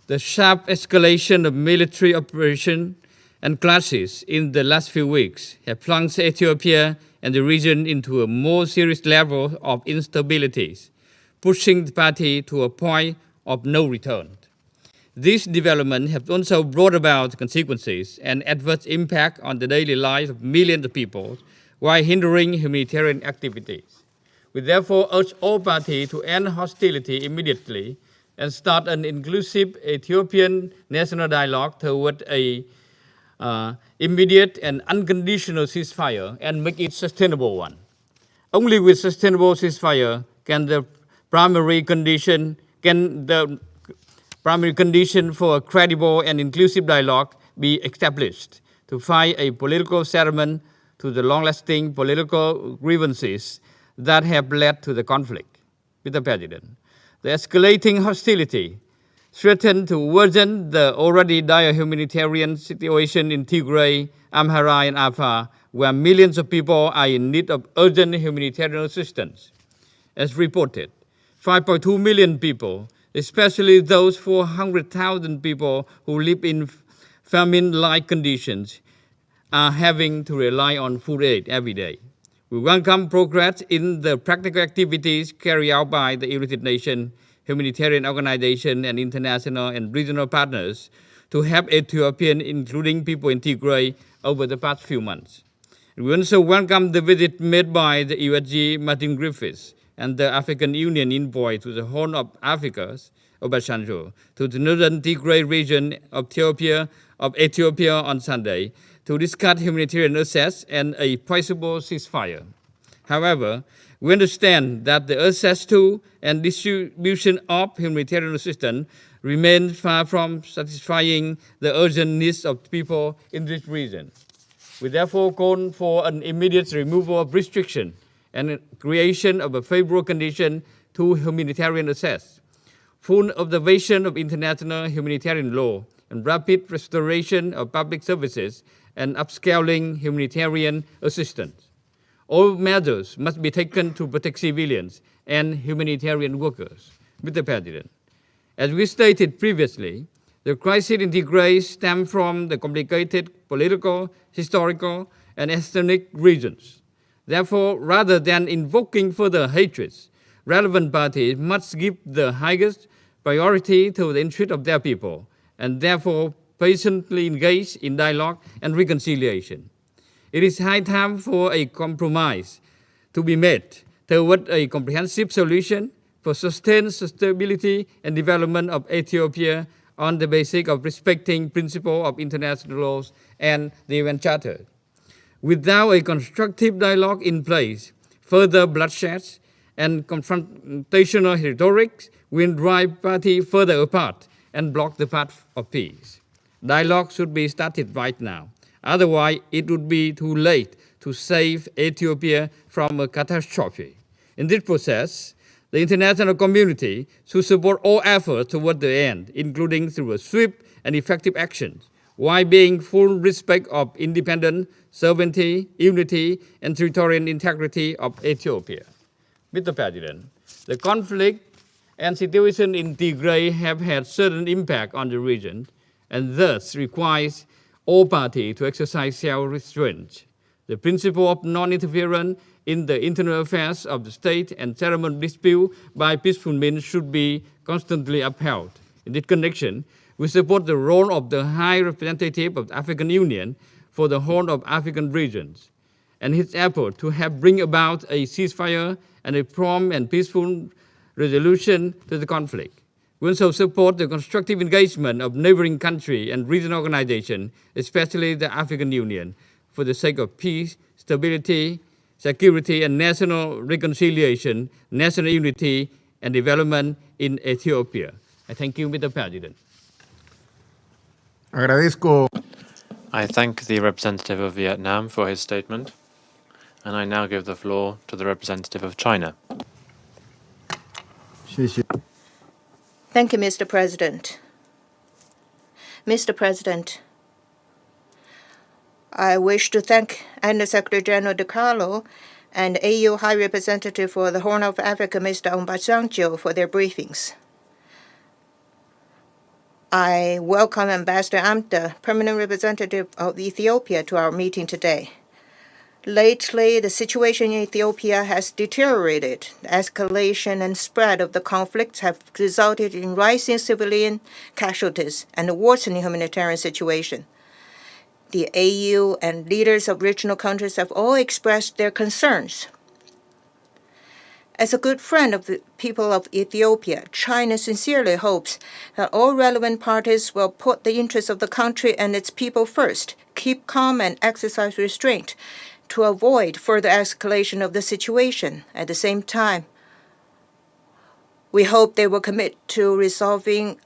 H: The sharp escalation of military operation and clashes in the last few weeks have plunged Ethiopia and the region into a more serious level of instabilities, pushing the party to a point of no return. These developments have also brought about consequences and adverse impact on the daily lives of millions of people while hindering humanitarian activities. We therefore urge all parties to end hostility immediately and start an inclusive Ethiopian national dialogue toward an immediate and unconditional ceasefire and make it sustainable one. Only with sustainable ceasefire can the primary condition can the primary condition for a credible and inclusive dialogue be established to find a political settlement to the long-lasting political grievances that have led to the conflict. Mr. President, the escalating hostility threatened to worsen the already dire humanitarian situation in Tigray, Amhara, and Afar, where millions of people are in need of urgent humanitarian assistance. As reported, 5.2 million people, especially those 400,000 people who live in famine-like conditions, are having to rely on food aid every day. We welcome progress in the practical activities carried out by the United Nations, humanitarian organizations, and international and regional partners to help Ethiopians, including people in Tigray, over the past few months. We also welcome the visit made by the USG Martin Griffiths and the African Union envoy to the Horn of Africa, Obasanjo, to the northern Tigray region of Ethiopia on Sunday to discuss humanitarian access and a possible ceasefire. However, we understand that the access to and distribution of humanitarian assistance remains far from satisfying the urgent needs of people in this region. We therefore call for an immediate removal of restriction and creation of a favorable condition to humanitarian access, full observation of international humanitarian law, and rapid restoration of public services and upscaling humanitarian assistance. All measures must be taken to protect civilians and humanitarian workers. Mr. President, as we stated previously, the crisis in Tigray stems from the complicated political, historical, and ethnic reasons. Therefore, rather than invoking further hatreds, relevant parties must give the highest priority to the interest of their people, and therefore patiently engage in dialogue and reconciliation. It is high time for a compromise to be made toward a comprehensive solution for sustained stability and development of Ethiopia on the basis of respecting principles of international laws and the UN Charter. Without a constructive dialogue in place, further bloodshed and confrontational rhetoric will drive parties further apart and block the path of peace. Dialogue should be started right now. Otherwise, it would be too late to save Ethiopia from a catastrophe. In this process, the international community should support all efforts toward the end, including through a swift and effective action, while being full respect of independence, sovereignty, unity, and territorial integrity of Ethiopia. Mr. President, the conflict and situation in Tigray have had certain impact on the region, and thus requires all parties to exercise self-restraint. The principle of non-interference in the internal affairs of the state and settlement dispute by peaceful means should be constantly upheld. In this connection, we support the role of the High Representative of the African Union for the Horn of African regions and his effort to help bring about a ceasefire and a prompt and peaceful resolution to the conflict. We also support the constructive engagement of neighboring countries and regional organizations, especially the African Union, for the sake of peace, stability, security, and national reconciliation, national unity, and development in Ethiopia. I thank you, Mr. President.
F: Agradezco.
B: I thank the representative of Vietnam for his statement, and I now give the floor to the representative of China.
I: Thank you, Mr. President. Mr. President, I wish to thank Under-Secretary General De Carlo and AU High Representative for the Horn of Africa, Mr. Obasanjo, for their briefings. I welcome Ambassador Amta, Permanent Representative of Ethiopia, to our meeting today. Lately, the situation in Ethiopia has deteriorated. The escalation and spread of the conflicts have resulted in rising civilian casualties and a worsening humanitarian situation. The AU and leaders of regional countries have all expressed their concerns. As a good friend of the people of Ethiopia, China sincerely hopes that all relevant parties will put the interests of the country and its people first, keep calm and exercise restraint to avoid further escalation of the situation. At the same time, We hope they will commit to resolving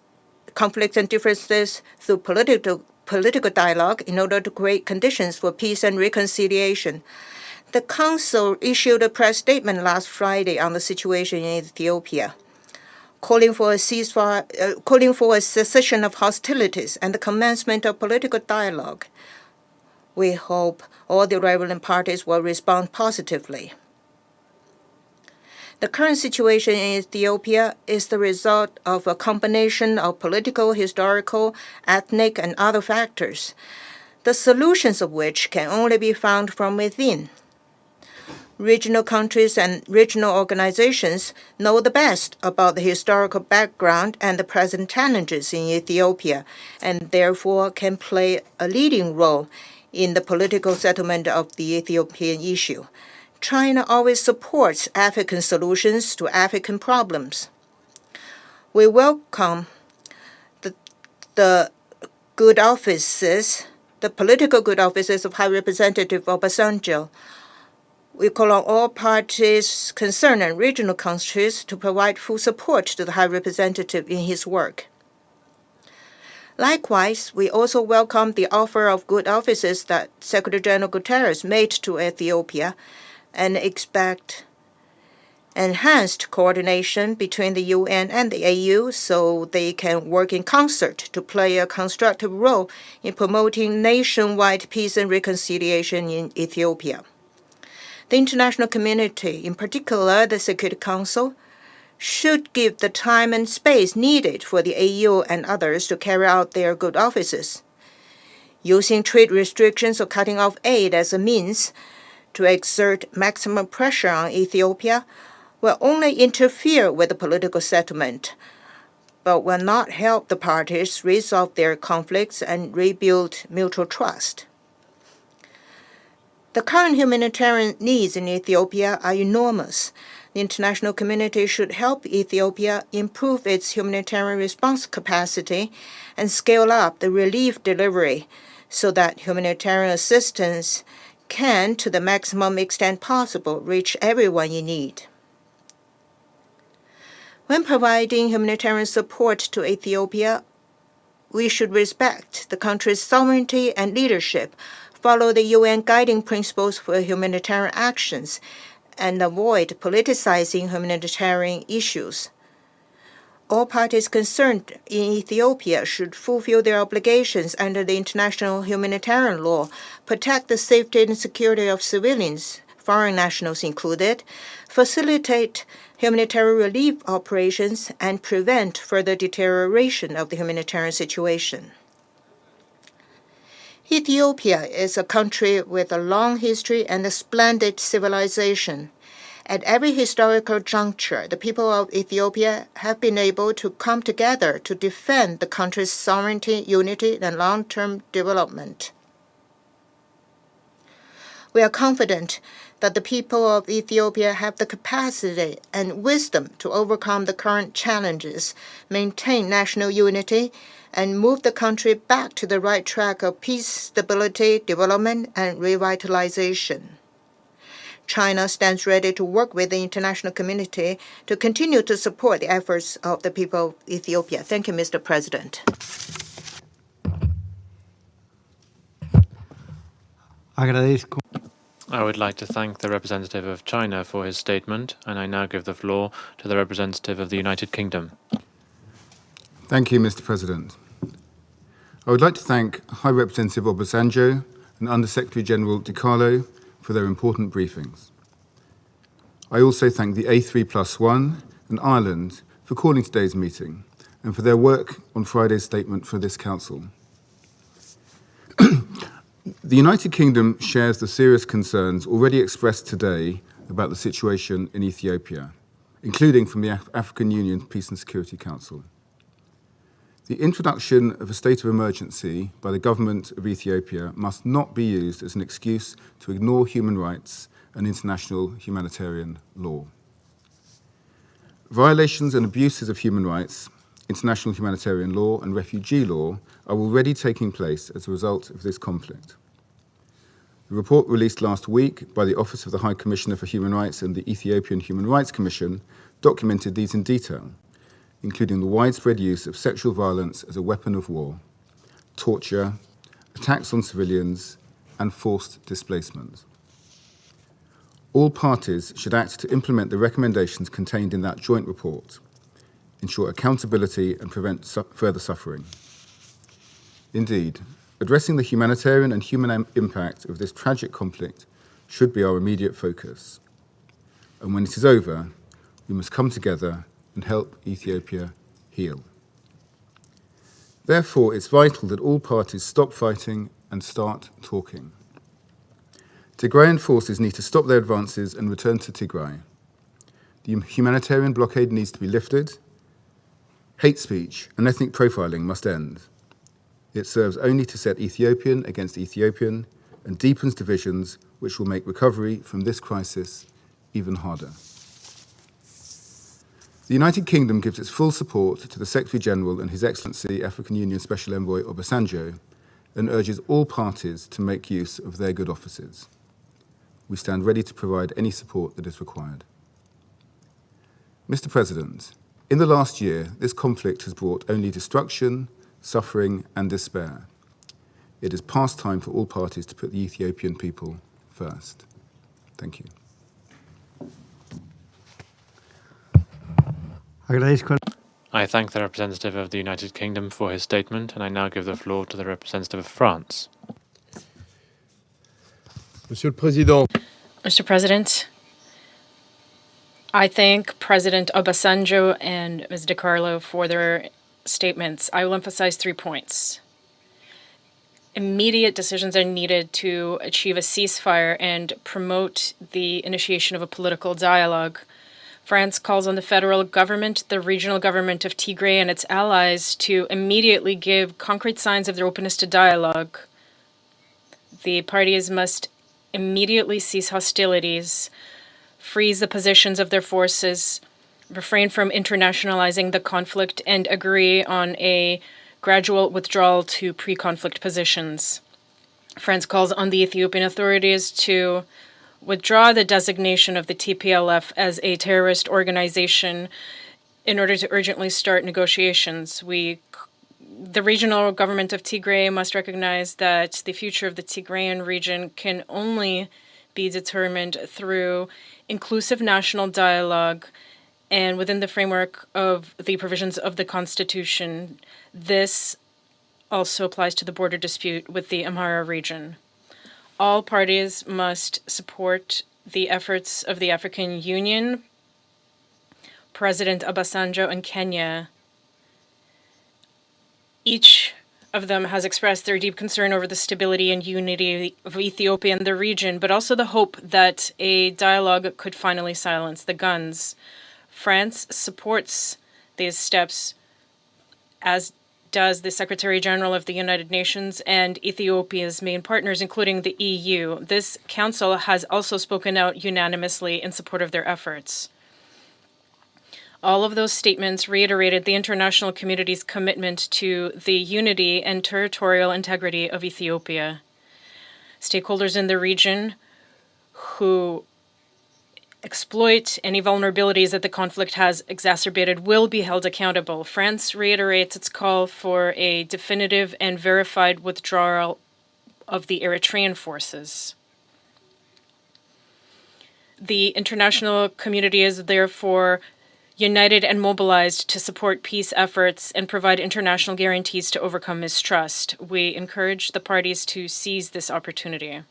I: conflicts and differences through political dialogue in order to create conditions for peace and reconciliation. The Council issued a press statement last Friday on the situation in Ethiopia, calling for a ceasefire, calling for a cessation of hostilities and the commencement of political dialogue. We hope all the relevant parties will respond positively. The current situation in Ethiopia is the result of a combination of political, historical, ethnic, and other factors, the solutions of which can only be found from within. Regional countries and regional organizations know the best about the historical background and the present challenges in Ethiopia, and therefore can play a leading role in the political settlement of the Ethiopian issue. China always supports African solutions to African problems. We welcome the good offices, the political good offices of High Representative Obasanjo. We call on all parties concerned and regional countries to provide full support to the High Representative in his work. Likewise, we also welcome the offer of good offices that Secretary General Guterres made to Ethiopia and expect enhanced coordination between the UN and the AU so they can work in concert to play a constructive role in promoting nationwide peace and reconciliation in Ethiopia. The international community, in particular the Security Council, should give the time and space needed for the AU and others to carry out their good offices. Using trade restrictions or cutting off aid as a means to exert maximum pressure on Ethiopia will only interfere with the political settlement, but will not help the parties resolve their conflicts and rebuild mutual trust. The current humanitarian needs in Ethiopia are enormous. The international community should help Ethiopia improve its humanitarian response capacity and scale up the relief delivery so that humanitarian assistance can, to the maximum extent possible, reach everyone in need. When providing humanitarian support to Ethiopia, we should respect the country's sovereignty and leadership, follow the UN guiding principles for humanitarian actions, and avoid politicizing humanitarian issues. All parties concerned in Ethiopia should fulfill their obligations under the international humanitarian law, protect the safety and security of civilians, foreign nationals included, facilitate humanitarian relief operations, and prevent further deterioration of the humanitarian situation. Ethiopia is a country with a long history and a splendid civilization. At every historical juncture, the people of Ethiopia have been able to come together to defend the country's sovereignty, unity, and long-term development. We are confident that the people of Ethiopia have the capacity and wisdom to overcome the current challenges, maintain national unity, and move the country back to the right track of peace, stability, development, and revitalization. China stands ready to work with the international community to continue to support the efforts of the people of Ethiopia. Thank you, Mr. President.
B: I would like to thank the representative of China for his statement, and I now give the floor to the representative of the United Kingdom.
F: Thank you, Mr. President. I would like to thank High Representative Obasanjo and Under-Secretary General DiCarlo for their important briefings. I also thank the A3+1 and Ireland for calling today's meeting and for their work on Friday's statement for this Council. The United Kingdom shares the serious concerns already expressed today about the situation in Ethiopia, including from the African Union Peace and Security Council. The introduction of a state of emergency by the government of Ethiopia must not be used as an excuse to ignore human rights and international humanitarian law. Violations and abuses of human rights, international humanitarian law, and refugee law are already taking place as a result of this conflict. The report released last week by the Office of the High Commissioner for Human Rights and the Ethiopian Human Rights Commission documented these in detail, including the widespread use of sexual violence as a weapon of war, torture, attacks on civilians, and forced displacement. All parties should act to implement the recommendations contained in that joint report, ensure accountability, and prevent further suffering. Indeed, addressing the humanitarian and human impact of this tragic conflict should be our immediate focus. And when it is over, we must come together and help Ethiopia heal. Therefore, it's vital that all parties stop fighting and start talking. Tigrayan forces need to stop their advances and return to Tigray. The humanitarian blockade needs to be lifted. Hate speech and ethnic profiling must end. It serves only to set Ethiopian against Ethiopian and deepens divisions which will make recovery from this crisis even harder. The United Kingdom gives its full support to the Secretary-General and His Excellency African Union Special Envoy Obasanjo and urges all parties to make use of their good offices. We stand ready to provide any support that is required. Mr. President, in the last year, this conflict has brought only destruction, suffering, and despair. It is past time for all parties to put the Ethiopian people first. Thank you.
B: I thank the representative of the United Kingdom for his statement, and I now give the floor to the representative of France.
J: Monsieur le Président.
K: Mr. President, I thank President Obasanjo and Ms. DiCarlo for their statements. I will emphasize 3 points. Immediate decisions are needed to achieve a ceasefire and promote the initiation of a political dialogue. France calls on the federal government, the regional government of Tigray, and its allies to immediately give concrete signs of their openness to dialogue. The parties must immediately cease hostilities, freeze the positions of their forces, refrain from internationalizing the conflict, and agree on a gradual withdrawal to pre-conflict positions. France calls on the Ethiopian authorities to withdraw the designation of the TPLF as a terrorist organization in order to urgently start negotiations. The regional government of Tigray must recognize that the future of the Tigrayan region can only be determined through inclusive national dialogue and within the framework of the provisions of the Constitution. This also applies to the border dispute with the Amhara region. All parties must support the efforts of the African Union, President Obasanjo, and Kenya. Each of them has expressed their deep concern over the stability and unity of Ethiopia and the region, but also the hope that a dialogue could finally silence the guns. France supports these steps, as does the Secretary General of the United Nations and Ethiopia's main partners, including the EU. This council has also spoken out unanimously in support of their efforts. All of those statements reiterated the international community's commitment to the unity and territorial integrity of Ethiopia. Stakeholders in the region who exploit any vulnerabilities that the conflict has exacerbated will be held accountable. France reiterates its call for a definitive and verified withdrawal of the Eritrean forces. The international community is therefore united and mobilized to support peace efforts and provide international guarantees to overcome mistrust. We encourage the parties to seize this opportunity.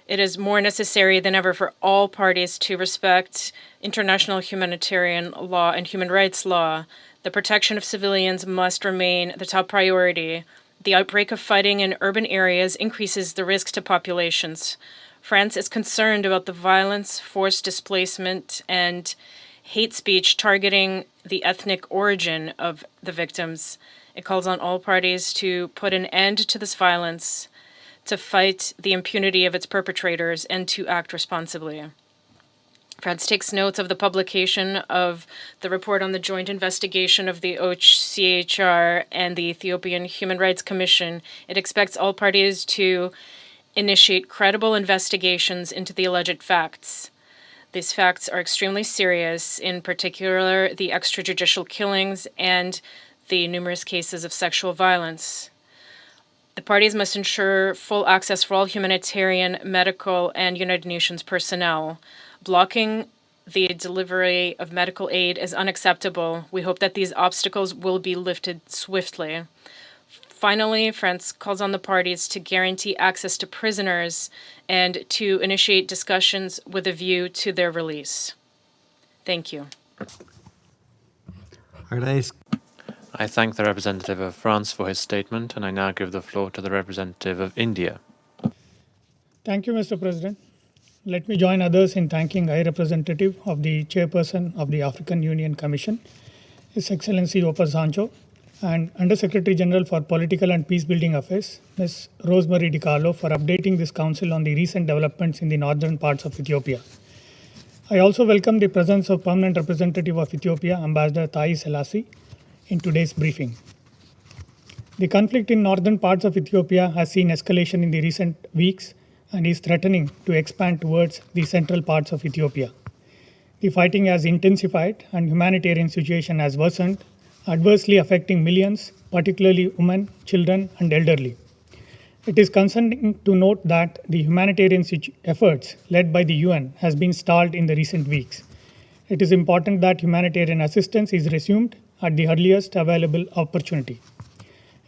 K: It is more necessary than ever for all parties to respect international humanitarian law and human rights law. The protection of civilians must remain the top priority. The outbreak of fighting in urban areas increases the risk to populations. France is concerned about the violence, forced displacement, and hate speech targeting the ethnic origin of the victims. It calls on all parties to put an end to this violence, to fight the impunity of its perpetrators, and to act responsibly. France takes note of the publication of the report on the joint investigation of the OHCHR and the Ethiopian Human Rights Commission. It expects all parties to initiate credible investigations into the alleged facts. These facts are extremely serious, in particular the extrajudicial killings and the numerous cases of sexual violence. The parties must ensure full access for all humanitarian, medical, and United Nations personnel. Blocking the delivery of medical aid is unacceptable. We hope that these obstacles will be lifted swiftly. Finally, France calls on the parties to guarantee access to prisoners and to initiate discussions with a view to their release. Thank you.
B: I thank the representative of France for his statement, and I now give the floor to the representative of India.
J: Thank you, Mr. President. Let me join others in thanking High Representative of the Chairperson of the African Union Commission, His Excellency Obasanjo, and Under-Secretary General for Political and Peacebuilding Affairs, Ms. Rosemary DiCarlo, for updating this Council on the recent developments in the northern parts of Ethiopia. I also welcome the presence of Permanent Representative of Ethiopia, Ambassador Thai Selassie, in today's briefing. The conflict in northern parts of Ethiopia has seen escalation in the recent weeks and is threatening to expand towards the central parts of Ethiopia. The fighting has intensified and humanitarian situation has worsened, adversely affecting millions, particularly women, children, and elderly. It is concerning to note that the humanitarian efforts led by the UN has been stalled in the recent weeks. It is important that humanitarian assistance is resumed at the earliest available opportunity.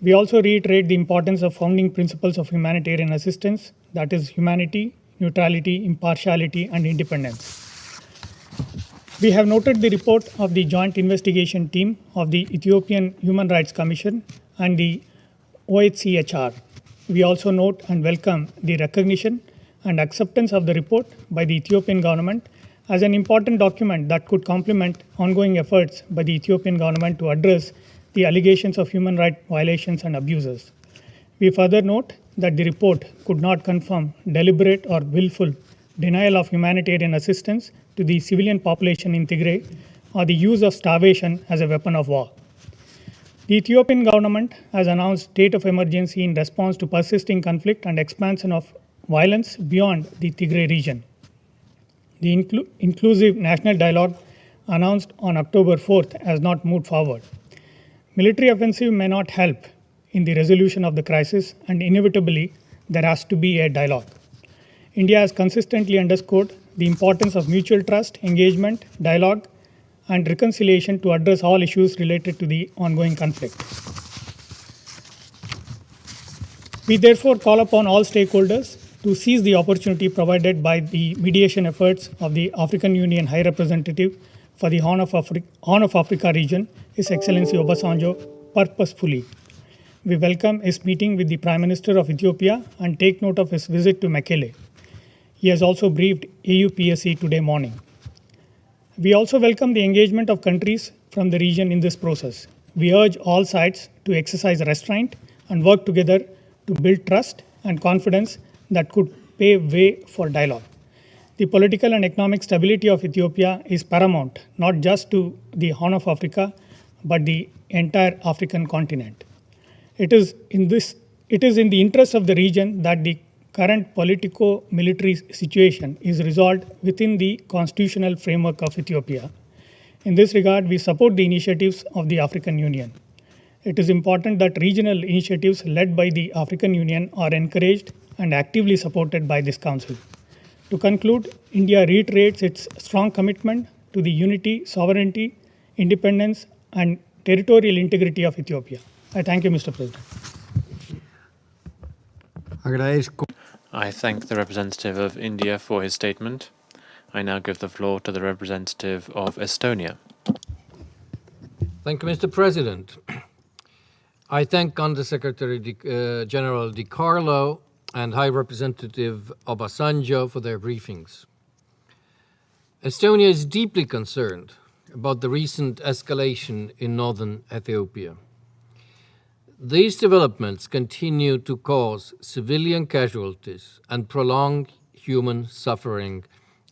J: We also reiterate the importance of founding principles of humanitarian assistance, that is humanity, neutrality, impartiality, and independence. We have noted the report of the Joint Investigation Team of the Ethiopian Human Rights Commission and the OHCHR. We also note and welcome the recognition and acceptance of the report by the Ethiopian government as an important document that could complement ongoing efforts by the Ethiopian government to address the allegations of human rights violations and abuses. We further note that the report could not confirm deliberate or willful denial of humanitarian assistance to the civilian population in Tigray or the use of starvation as a weapon of war. The Ethiopian government has announced state of emergency in response to persisting conflict and expansion of violence beyond the Tigray region. The inclusive national dialogue announced on October 4th has not moved forward. Military offensive may not help in the resolution of the crisis, and inevitably there has to be a dialogue. India has consistently underscored the importance of mutual trust, engagement, dialogue, and reconciliation to address all issues related to the ongoing conflict. We therefore call upon all stakeholders to seize the opportunity provided by the mediation efforts of the African Union High Representative for the Horn of Africa region, His Excellency Obasanjo, purposefully. We welcome his meeting with the Prime Minister of Ethiopia and take note of his visit to Mekele. He has also briefed AUPSC today morning. We also welcome the engagement of countries from the region in this process. We urge all sides to exercise restraint and work together to build trust and confidence that could pave way for dialogue. The political and economic stability of Ethiopia is paramount, not just to the Horn of Africa, but the entire African continent. It is in the interest of the region that the current politico-military situation is resolved within the constitutional framework of Ethiopia. In this regard, we support the initiatives of the African Union. It is important that regional initiatives led by the African Union are encouraged and actively supported by this Council. To conclude, India reiterates its strong commitment to the unity, sovereignty, independence, and territorial integrity of Ethiopia. I thank you, Mr. President.
B: I thank the representative of India for his statement. I now give the floor to the representative of Estonia.
L: Thank you, Mr. President. I thank Under-Secretary General DiCarlo and High Representative Obasanjo for their briefings. Estonia is deeply concerned about the recent escalation in northern Ethiopia. These developments continue to cause civilian casualties and prolong human suffering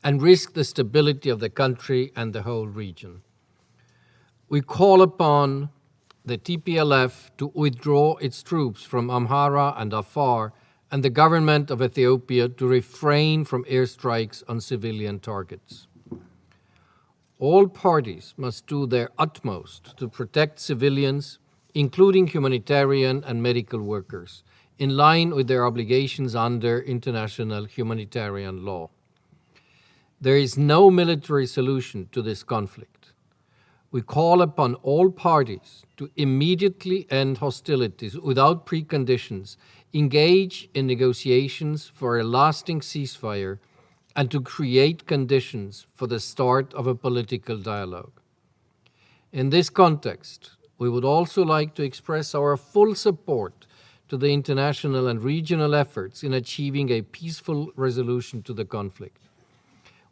L: and risk the stability of the country and the whole region. We call upon the TPLF to withdraw its troops from Amhara and Afar and the government of Ethiopia to refrain from airstrikes on civilian targets. all parties must do their utmost to protect civilians, including humanitarian and medical workers, in line with their obligations under international humanitarian law. There is no military solution to this conflict. We call upon all parties to immediately end hostilities without preconditions, engage in negotiations for a lasting ceasefire, and to create conditions for the start of a political dialogue. In this context, we would also like to express our full support to the international and regional efforts in achieving a peaceful resolution to the conflict.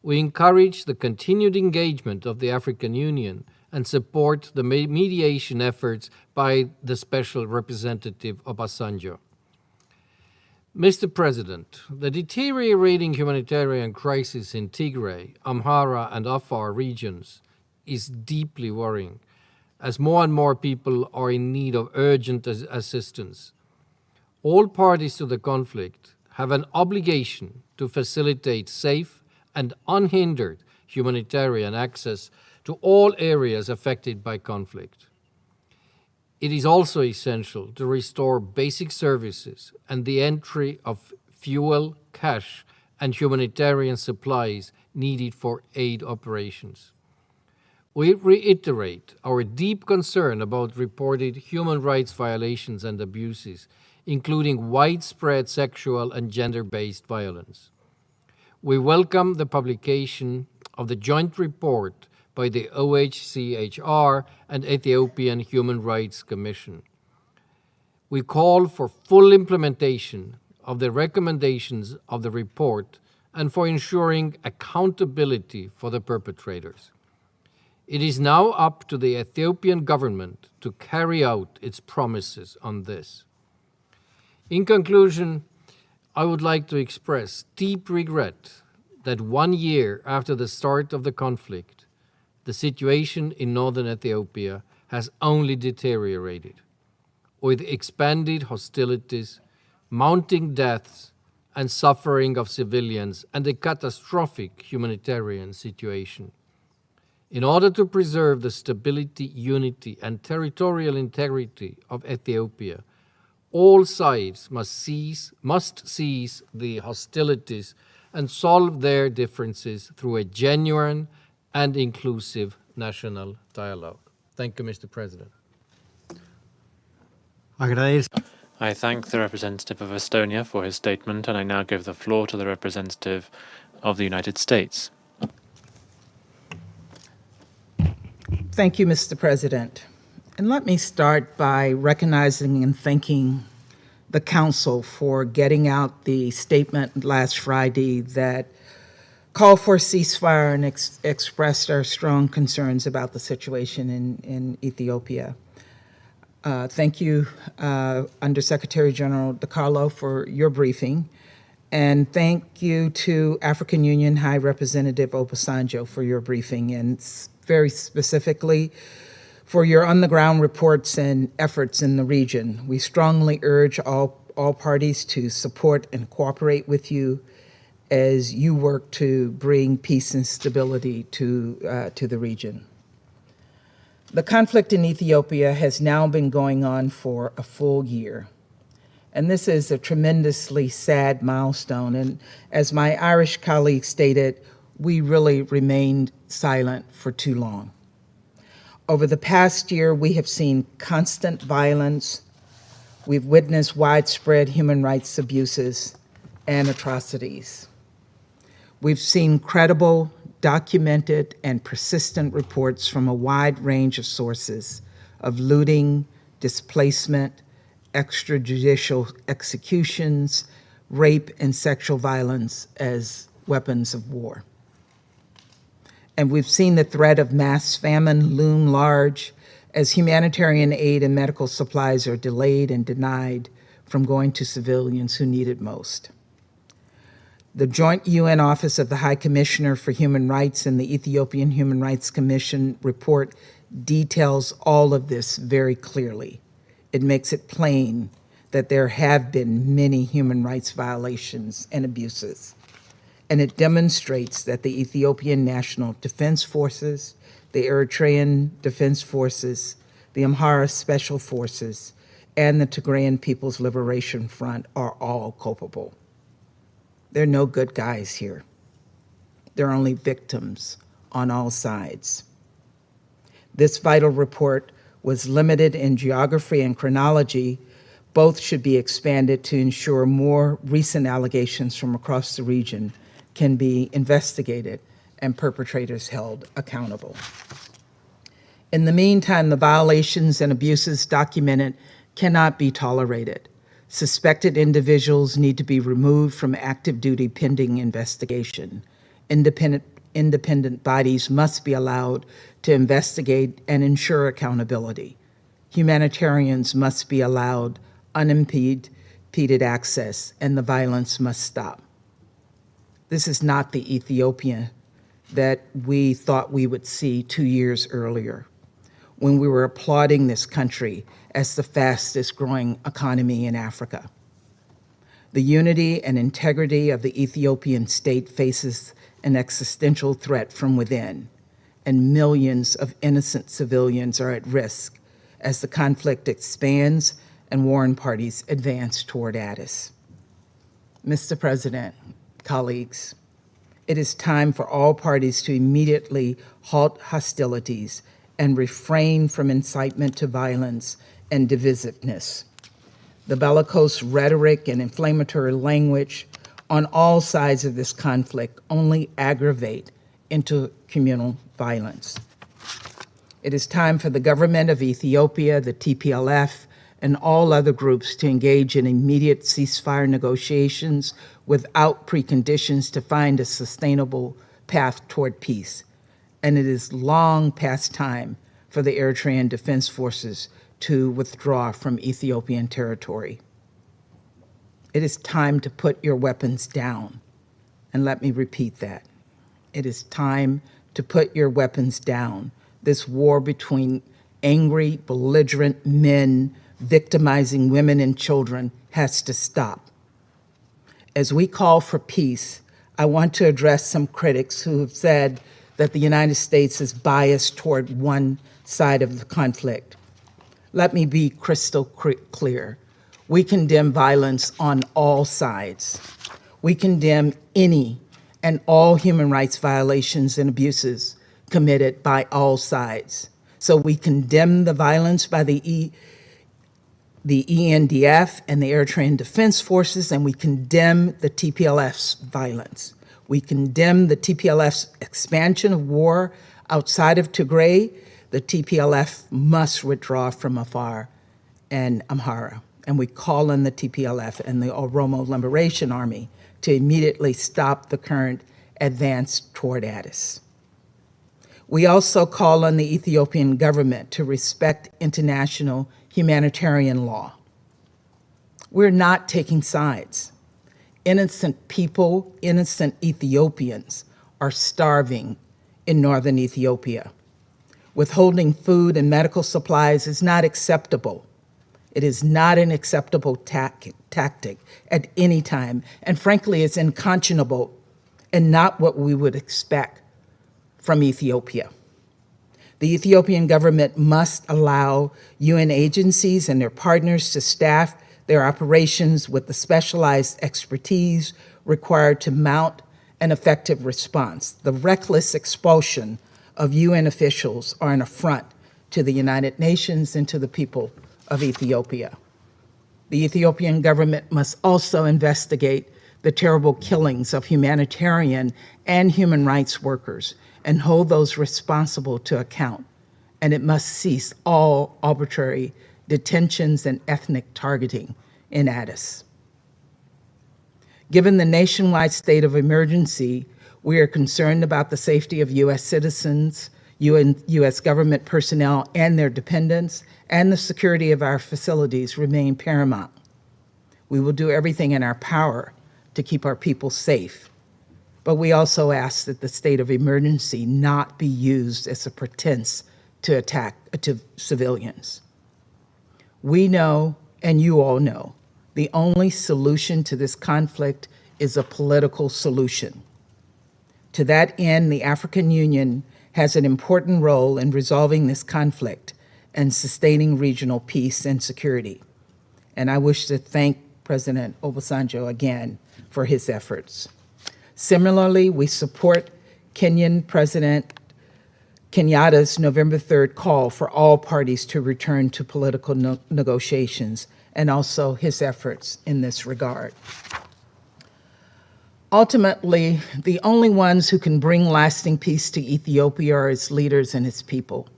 L: We encourage the continued engagement of the African Union and support the mediation efforts by the Special Representative Obasanjo. Mr. President, the deteriorating humanitarian crisis in Tigray, Amhara, and Afar regions is deeply worrying, as more and more people are in need of urgent assistance. All parties to the conflict have an obligation to facilitate safe and unhindered humanitarian access to all areas affected by conflict. It is also essential to restore basic services and the entry of fuel, cash, and humanitarian supplies needed for aid operations. We reiterate our deep concern about reported human rights violations and abuses, including widespread sexual and gender-based violence. We welcome the publication of the joint report by the OHCHR and Ethiopian Human Rights Commission. We call for full implementation of the recommendations of the report and for ensuring accountability for the perpetrators. It is now up to the Ethiopian government to carry out its promises on this. In conclusion, I would like to express deep regret that 1 year after the start of the conflict, the situation in northern Ethiopia has only deteriorated, with expanded hostilities, mounting deaths, and suffering of civilians, and a catastrophic humanitarian situation. In order to preserve the stability, unity, and territorial integrity of Ethiopia, all sides must cease the hostilities and solve their differences through a genuine and inclusive national dialogue. Thank you, Mr. President.
B: I thank the representative of Estonia for his statement, and I now give the floor to the representative of the United States.
M: Thank you, Mr. President. And let me start by recognizing and thanking the Council for getting out the statement last Friday that called for a ceasefire and expressed our strong concerns about the situation in Ethiopia. Thank you, Undersecretary General DiCarlo, for your briefing. And thank you to African Union High Representative Obasanjo for your briefing, and very specifically for your on-the-ground reports and efforts in the region. We strongly urge all parties to support and cooperate with you as you work to bring peace and stability to the region. The conflict in Ethiopia has now been going on for a full year. And this is a tremendously sad milestone. And as my Irish colleague stated, we really remained silent for too long. Over the past year, we have seen constant violence. We've witnessed widespread human rights abuses and atrocities. We've seen credible, documented, and persistent reports from a wide range of sources of looting, displacement, extrajudicial executions, rape, and sexual violence as weapons of war. And we've seen the threat of mass famine loom large as humanitarian aid and medical supplies are delayed and denied from going to civilians who need it most. The Joint UN Office of the High Commissioner for Human Rights and the Ethiopian Human Rights Commission report details all of this very clearly. It makes it plain that there have been many human rights violations and abuses. and it demonstrates that the Ethiopian National Defense Forces, the Eritrean Defense Forces, the Amhara Special Forces, and the Tigrayan People's Liberation Front are all culpable. There are no good guys here. There are only victims on all sides. This vital report was limited in geography and chronology. Both should be expanded to ensure more recent allegations from across the region can be investigated and perpetrators held accountable. In the meantime, the violations and abuses documented cannot be tolerated. Suspected individuals need to be removed from active duty pending investigation. Independent bodies must be allowed to investigate and ensure accountability. Humanitarians must be allowed unimpeded access, and the violence must stop. This is not the Ethiopia that we thought we would see 2 years earlier, when we were applauding this country as the fastest growing economy in Africa. The unity and integrity of the Ethiopian state faces an existential threat from within, and millions of innocent civilians are at risk as the conflict expands and warring parties advance toward Addis. Mr. President, colleagues, it is time for all parties to immediately halt hostilities and refrain from incitement to violence and divisiveness. The bellicose rhetoric and inflammatory language on all sides of this conflict only aggravate intercommunal violence. It is time for the government of Ethiopia, the TPLF, and all other groups to engage in immediate ceasefire negotiations without preconditions to find a sustainable path toward peace. And it is long past time for the Eritrean Defense Forces to withdraw from Ethiopian territory. It is time to put your weapons down. And let me repeat that. It is time to put your weapons down. This war between angry, belligerent men victimizing women and children has to stop. As we call for peace, I want to address some critics who have said that the United States is biased toward one side of the conflict. Let me be crystal clear. We condemn violence on all sides. We condemn any and all human rights violations and abuses committed by all sides. So we condemn the violence by the ENDF and the Eritrean Defense Forces, and we condemn the TPLF's violence. We condemn the TPLF's expansion of war outside of Tigray. The TPLF must withdraw from Afar and Amhara. And we call on the TPLF and the Oromo Liberation Army to immediately stop the current advance toward Addis. We also call on the Ethiopian government to respect international humanitarian law. We're not taking sides. Innocent people, innocent Ethiopians are starving in northern Ethiopia. Withholding food and medical supplies is not acceptable. It is not an acceptable tactic at any time, and frankly, it's unconscionable and not what we would expect from Ethiopia. The Ethiopian government must allow UN agencies and their partners to staff their operations with the specialized expertise required to mount an effective response. The reckless expulsion of UN officials are an affront to the United Nations and to the people of Ethiopia. The Ethiopian government must also investigate the terrible killings of humanitarian and human rights workers and hold those responsible to account. And it must cease all arbitrary detentions and ethnic targeting in Addis. Given the nationwide state of emergency, we are concerned about the safety of U.S. citizens, U.S. government personnel and their dependents, and the security of our facilities remain paramount. We will do everything in our power to keep our people safe, but we also ask that the state of emergency not be used as a pretense to attack civilians. We know, and you all know, the only solution to this conflict is a political solution. To that end, the African Union has an important role in resolving this conflict and sustaining regional peace and security. And I wish to thank President Obasanjo again for his efforts. Similarly, we support Kenyan President Kenyatta's November 3rd call for all parties to return to political negotiations, and also his efforts in this regard. Ultimately, the only ones who can bring lasting peace to Ethiopia are its leaders and its people.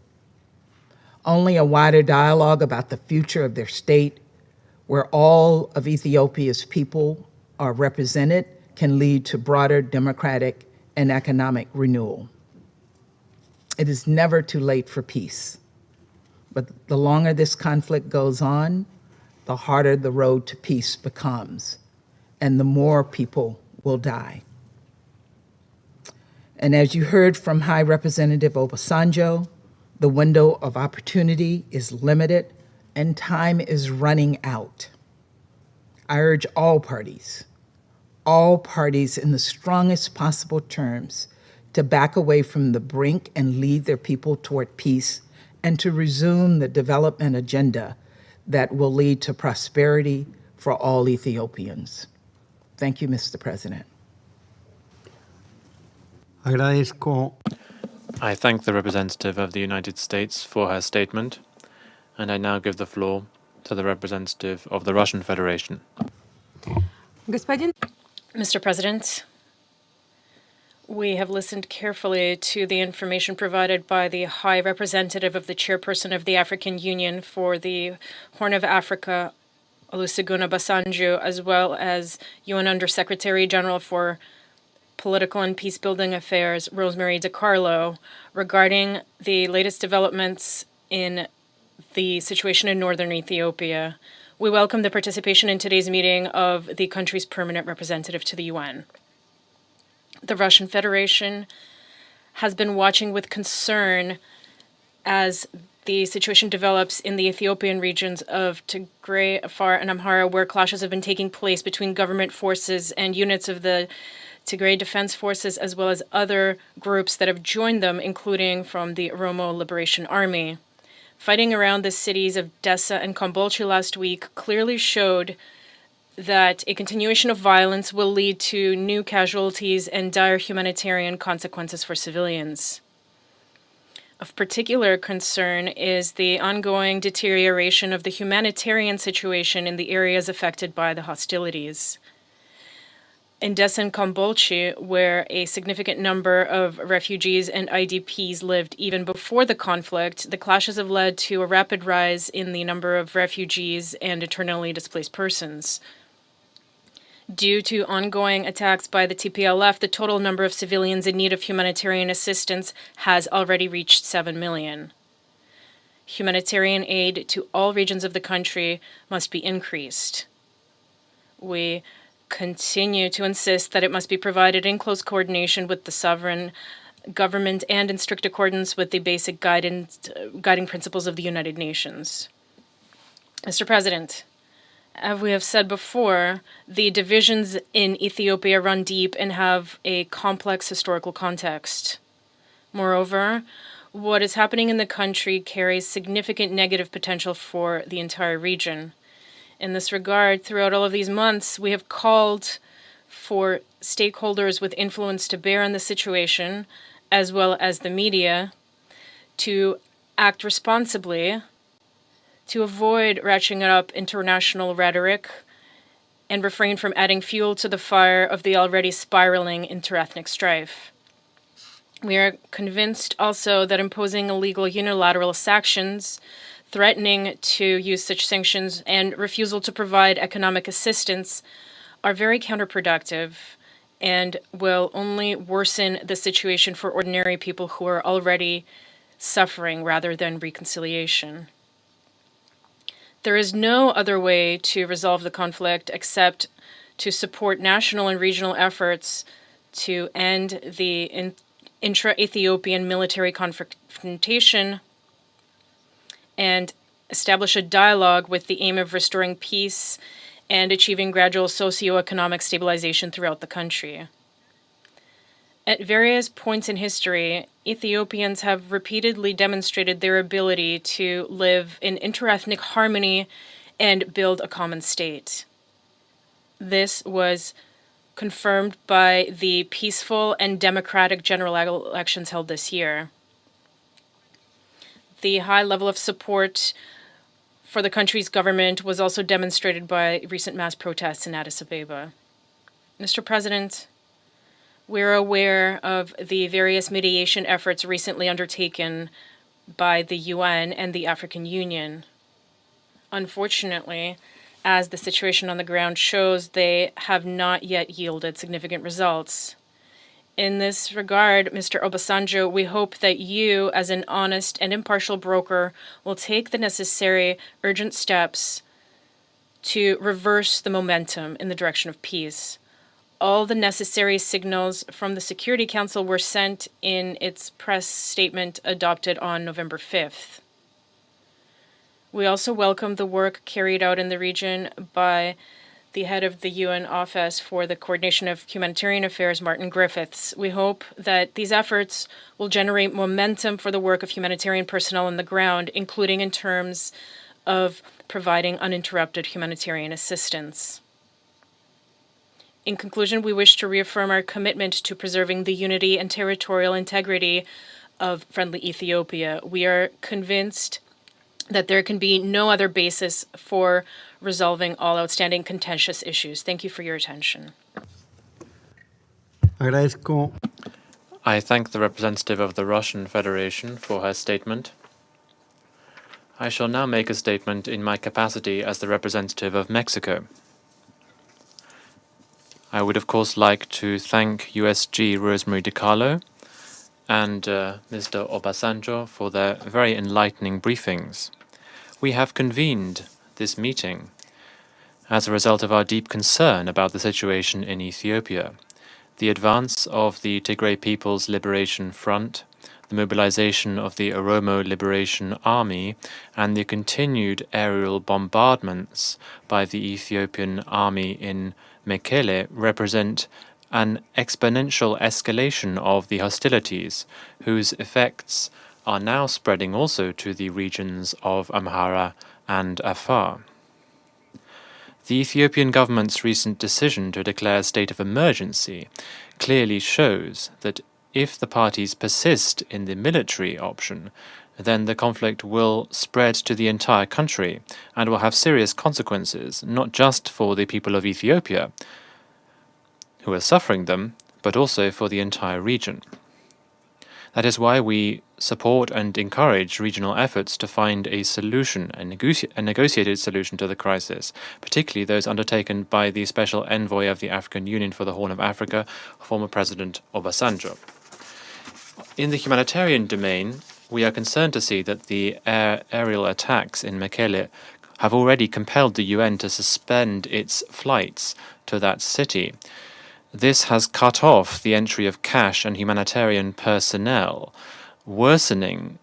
M: Only a wider dialogue about the future of their state, where all of Ethiopia's people are represented, can lead to broader democratic and economic renewal. It is never too late for peace, but the longer this conflict goes on, the harder the road to peace becomes, and the more people will die. And as you heard from High Representative Obasanjo, the window of opportunity is limited and time is running out. I urge all parties in the strongest possible terms to back away from the brink and lead their people toward peace and to resume the development agenda that will lead to prosperity for all Ethiopians. Thank you, Mr. President.
B: I thank the representative of the United States for her statement, and I now give the floor to the representative of the Russian Federation.
K: Mr. President, we have listened carefully to the information provided by the High Representative of the Chairperson of the African Union for the Horn of Africa, Olusegun Obasanjo, as well as UN Undersecretary General for Political and Peacebuilding Affairs, Rosemary DiCarlo, regarding the latest developments in the situation in northern Ethiopia. We welcome the participation in today's meeting of the country's permanent representative to the UN. The Russian Federation has been watching with concern as the situation develops in the Ethiopian regions of Tigray, Afar, and Amhara, where clashes have been taking place between government forces and units of the Tigray Defense Forces, as well as other groups that have joined them, including from the Oromo Liberation Army. Fighting around the cities of Dessa and Kombolcha last week clearly showed that a continuation of violence will lead to new casualties and dire humanitarian consequences for civilians. Of particular concern is the ongoing deterioration of the humanitarian situation in the areas affected by the hostilities. In Dessa and Kombolcha, where a significant number of refugees and IDPs lived even before the conflict, the clashes have led to a rapid rise in the number of refugees and internally displaced persons. Due to ongoing attacks by the TPLF, the total number of civilians in need of humanitarian assistance has already reached 7 million. Humanitarian aid to all regions of the country must be increased. We continue to insist that it must be provided in close coordination with the sovereign government and in strict accordance with the basic guiding principles of the United Nations. Mr. President, as we have said before, the divisions in Ethiopia run deep and have a complex historical context. Moreover, what is happening in the country carries significant negative potential for the entire region. In this regard, throughout all of these months, we have called for stakeholders with influence to bear on the situation, as well as the media, to act responsibly, to avoid ratcheting up international rhetoric, and refrain from adding fuel to the fire of the already spiraling interethnic strife. We are convinced also that imposing illegal unilateral sanctions, threatening to use such sanctions, and refusal to provide economic assistance are very counterproductive and will only worsen the situation for ordinary people who are already suffering rather than reconciliation. There is no other way to resolve the conflict except to support national and regional efforts to end the intra-Ethiopian military confrontation and establish a dialogue with the aim of restoring peace and achieving gradual socio-economic stabilization throughout the country. At various points in history, Ethiopians have repeatedly demonstrated their ability to live in interethnic harmony and build a common state. This was confirmed by the peaceful and democratic general elections held this year. The high level of support for the country's government was also demonstrated by recent mass protests in Addis Ababa. Mr. President, we're aware of the various mediation efforts recently undertaken by the UN and the African Union. Unfortunately, as the situation on the ground shows, they have not yet yielded significant results. In this regard, Mr. Obasanjo, we hope that you, as an honest and impartial broker, will take the necessary urgent steps to reverse the momentum in the direction of peace. All the necessary signals from the Security Council were sent in its press statement adopted on November 5th. We also welcome the work carried out in the region by the head of the UN Office for the Coordination of Humanitarian Affairs, Martin Griffiths. We hope that these efforts will generate momentum for the work of humanitarian personnel on the ground, including in terms of providing uninterrupted humanitarian assistance. In conclusion, we wish to reaffirm our commitment to preserving the unity and territorial integrity of friendly Ethiopia. We are convinced that there can be no other basis for resolving all outstanding contentious issues. Thank you for your attention.
B: I thank the representative of the Russian Federation for her statement. I shall now make a statement in my capacity as the representative of Mexico. I would, of course, like to thank USG Rosemary DiCarlo and Mr. Obasanjo for their very enlightening briefings. We have convened this meeting as a result of our deep concern about the situation in Ethiopia, the advance of the Tigray People's Liberation Front, the mobilization of the Oromo Liberation Army, and the continued aerial bombardments by the Ethiopian army in Mekele represent an exponential escalation of the hostilities, whose effects are now spreading also to the regions of Amhara and Afar. The Ethiopian government's recent decision to declare a state of emergency clearly shows that if the parties persist in the military option, then the conflict will spread to the entire country and will have serious consequences, not just for the people of Ethiopia, who are suffering them, but also for the entire region. That is why we support and encourage regional efforts to find a solution, a negotiated solution to the crisis, particularly those undertaken by the Special Envoy of the African Union for the Horn of Africa, former President Obasanjo. In the humanitarian domain, we are concerned to see that the aerial attacks in Mekele have already compelled the UN to suspend its flights to that city. This has cut off the entry of cash and humanitarian personnel, worsening,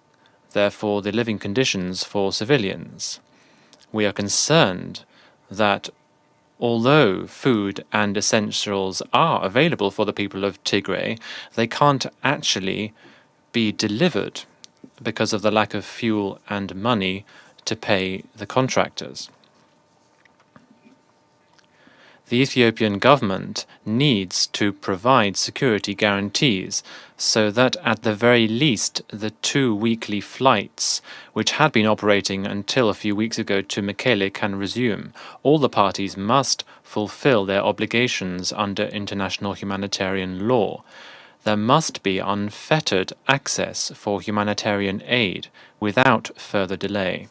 B: therefore, the living conditions for civilians. We are concerned that although food and essentials are available for the people of Tigray, they can't actually be delivered because of the lack of fuel and money to pay the contractors. The Ethiopian government needs to provide security guarantees so that at the very least the 2 weekly flights which had been operating until a few weeks ago to Mekele can resume. All the parties must fulfill their obligations under international humanitarian law. There must be unfettered access for humanitarian aid without further delay.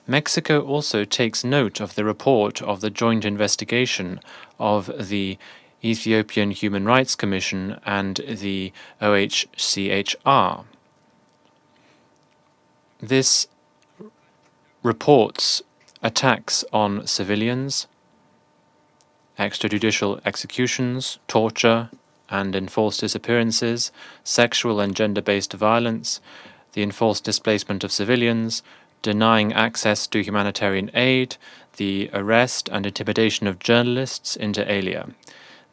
B: Mexico also takes note of the report of the joint investigation of the Ethiopian Human Rights Commission and the OHCHR. This reports attacks on civilians, extrajudicial executions, torture and enforced disappearances, sexual and gender-based violence, the enforced displacement of civilians, denying access to humanitarian aid, the arrest and intimidation of journalists inter alia.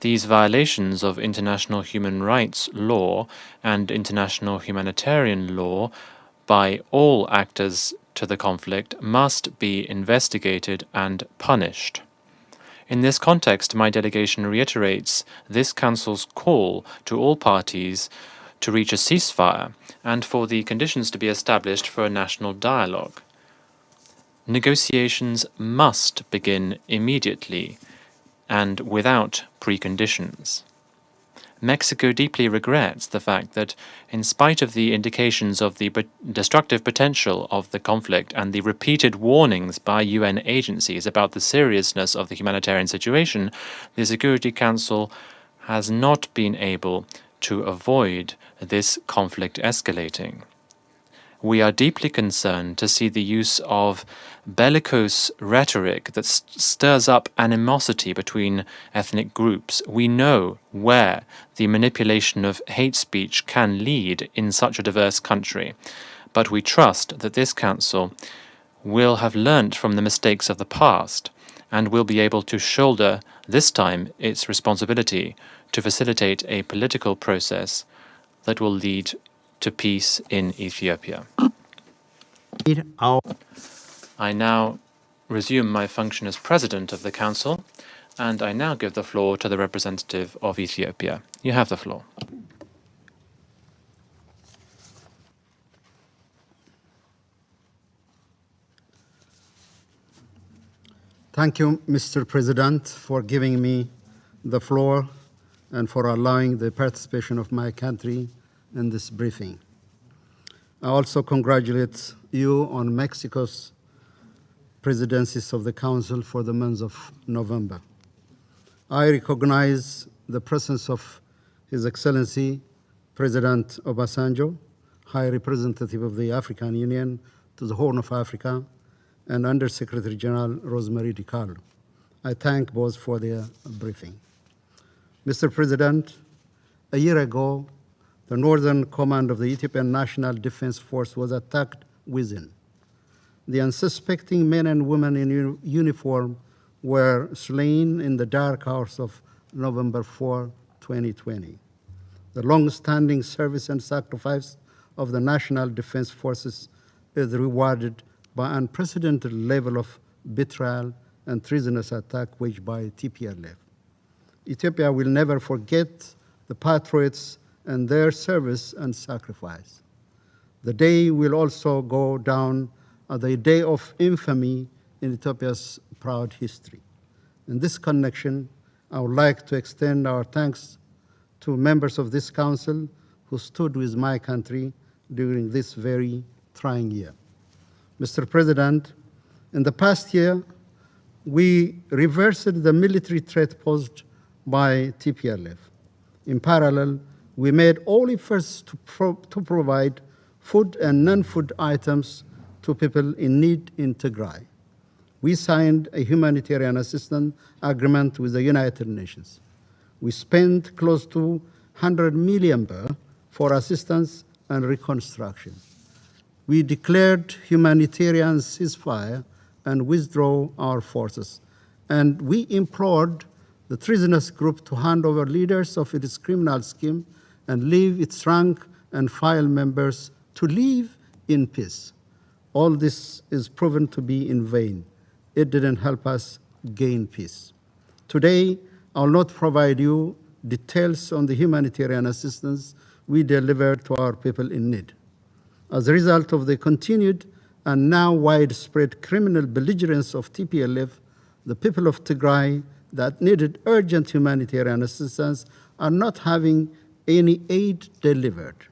B: These violations of international human rights law and international humanitarian law by all actors to the conflict must be investigated and punished. In this context, my delegation reiterates this Council's call to all parties to reach a ceasefire and for the conditions to be established for a national dialogue. Negotiations must begin immediately and without preconditions. Mexico deeply regrets the fact that, in spite of the indications of the destructive potential of the conflict and the repeated warnings by UN agencies about the seriousness of the humanitarian situation, the Security Council has not been able to avoid this conflict escalating. We are deeply concerned to see the use of bellicose rhetoric that stirs up animosity between ethnic groups. We know where the manipulation of hate speech can lead in such a diverse country, but we trust that this Council will have learnt from the mistakes of the past and will be able to shoulder this time its responsibility to facilitate a political process that will lead to peace in Ethiopia. I now resume my function as President of the Council, and I now give the floor to the representative of Ethiopia. You have the floor.
N: Thank you, Mr. President, for giving me the floor and for allowing the participation of my country in this briefing. I also congratulate you on Mexico's presidencies of the Council for the month of November. I recognize the presence of His Excellency President Obasanjo, High Representative of the African Union to the Horn of Africa, and Undersecretary General Rosemary DiCarlo. I thank both for their briefing. Mr. President, a year ago, the Northern Command of the Ethiopian National Defense Force was attacked within. The unsuspecting men and women in uniform were slain in the dark hours of November 4, 2020. The long-standing service and sacrifice of the National Defense Forces is rewarded by unprecedented level of betrayal and treasonous attack waged by TPLF. Ethiopia will never forget the patriots and their service and sacrifice. The day will also go down as the day of infamy in Ethiopia's proud history. In this connection, I would like to extend our thanks to members of this council who stood with my country during this very trying year. Mr. President, in the past year, we reversed the military threat posed by TPLF. In parallel, we made all efforts to provide food and non-food items to people in need in Tigray. We signed a humanitarian assistance agreement with the United Nations. We spent close to 100 million for assistance and reconstruction. We declared humanitarian ceasefire and withdrew our forces. And we implored the treasonous group to hand over leaders of its criminal scheme and leave its rank and file members to live in peace. All this is proven to be in vain. It didn't help us gain peace. Today, I will not provide you details on the humanitarian assistance we delivered to our people in need. As a result of the continued and now widespread criminal belligerence of TPLF, the people of Tigray that needed urgent humanitarian assistance are not having any aid delivered.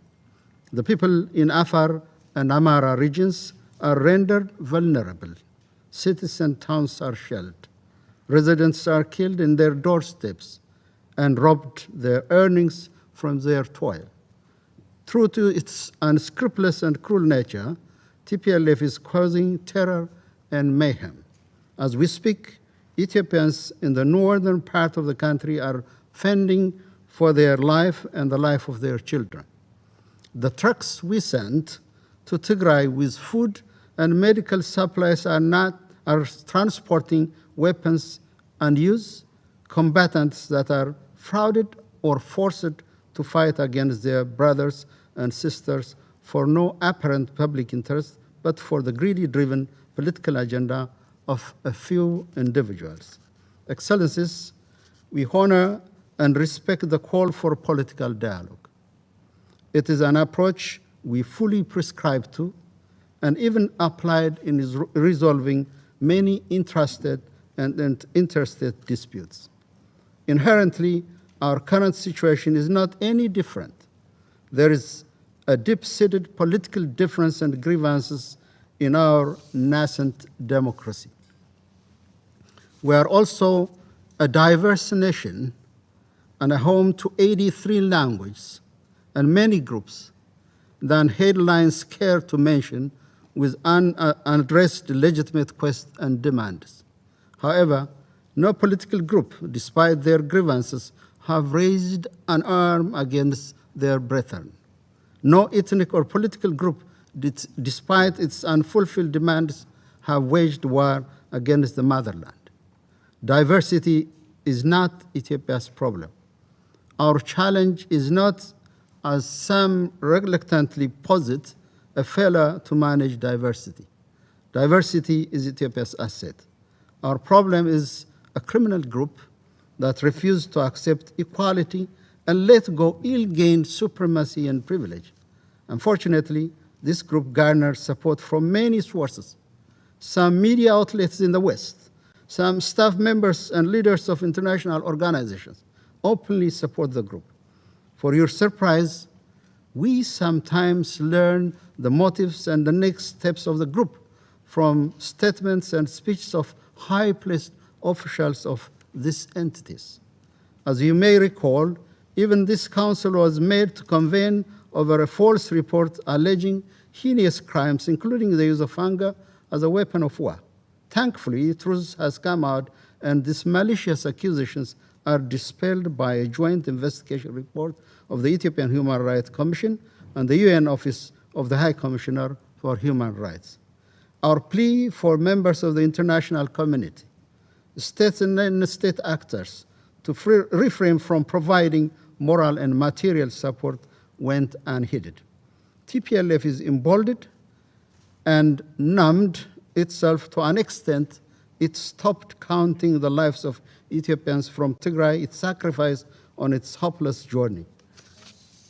N: The people in Afar and Amara regions are rendered vulnerable. Cities and towns are shelled. Residents are killed in their doorsteps and robbed their earnings from their toil. True to its unscrupulous and cruel nature, TPLF is causing terror and mayhem. As we speak, Ethiopians in the northern part of the country are fending for their life and the life of their children. The trucks we sent to Tigray with food and medical supplies are transporting weapons and youth combatants that are frauded or forced to fight against their brothers and sisters for no apparent public interest, but for the greedy-driven political agenda of a few individuals. Excellencies, we honor and respect the call for political dialogue. It is an approach we fully prescribe to and even applied in resolving many intrastate and interstate disputes. Inherently, our current situation is not any different. There is a deep-seated political difference and grievances in our nascent democracy. We are also a diverse nation and a home to 83 languages and many groups than headlines care to mention with unaddressed legitimate questions and demands. However, no political group, despite their grievances, have raised an arm against their brethren. No ethnic or political group, despite its unfulfilled demands, have waged war against the motherland. Diversity is not Ethiopia's problem. Our challenge is not, as some reluctantly posit, a failure to manage diversity. Diversity is Ethiopia's asset. Our problem is a criminal group that refused to accept equality and let go ill-gained supremacy and privilege. Unfortunately, this group garners support from many sources. Some media outlets in the West, some staff members and leaders of international organizations openly support the group. For your surprise, we sometimes learn the motives and the next steps of the group from statements and speeches of high-placed officials of these entities. As you may recall, even this council was made to convene over a false report alleging heinous crimes, including the use of anger as a weapon of war. Thankfully, truth has come out, and these malicious accusations are dispelled by a joint investigation report of the Ethiopian Human Rights Commission and the UN Office of the High Commissioner for Human Rights. Our plea for members of the international community, states and non-state actors, to refrain from providing moral and material support went unheeded. TPLF is emboldened and numbed itself to an extent it stopped counting the lives of Ethiopians from Tigray, its sacrifice on its hopeless journey.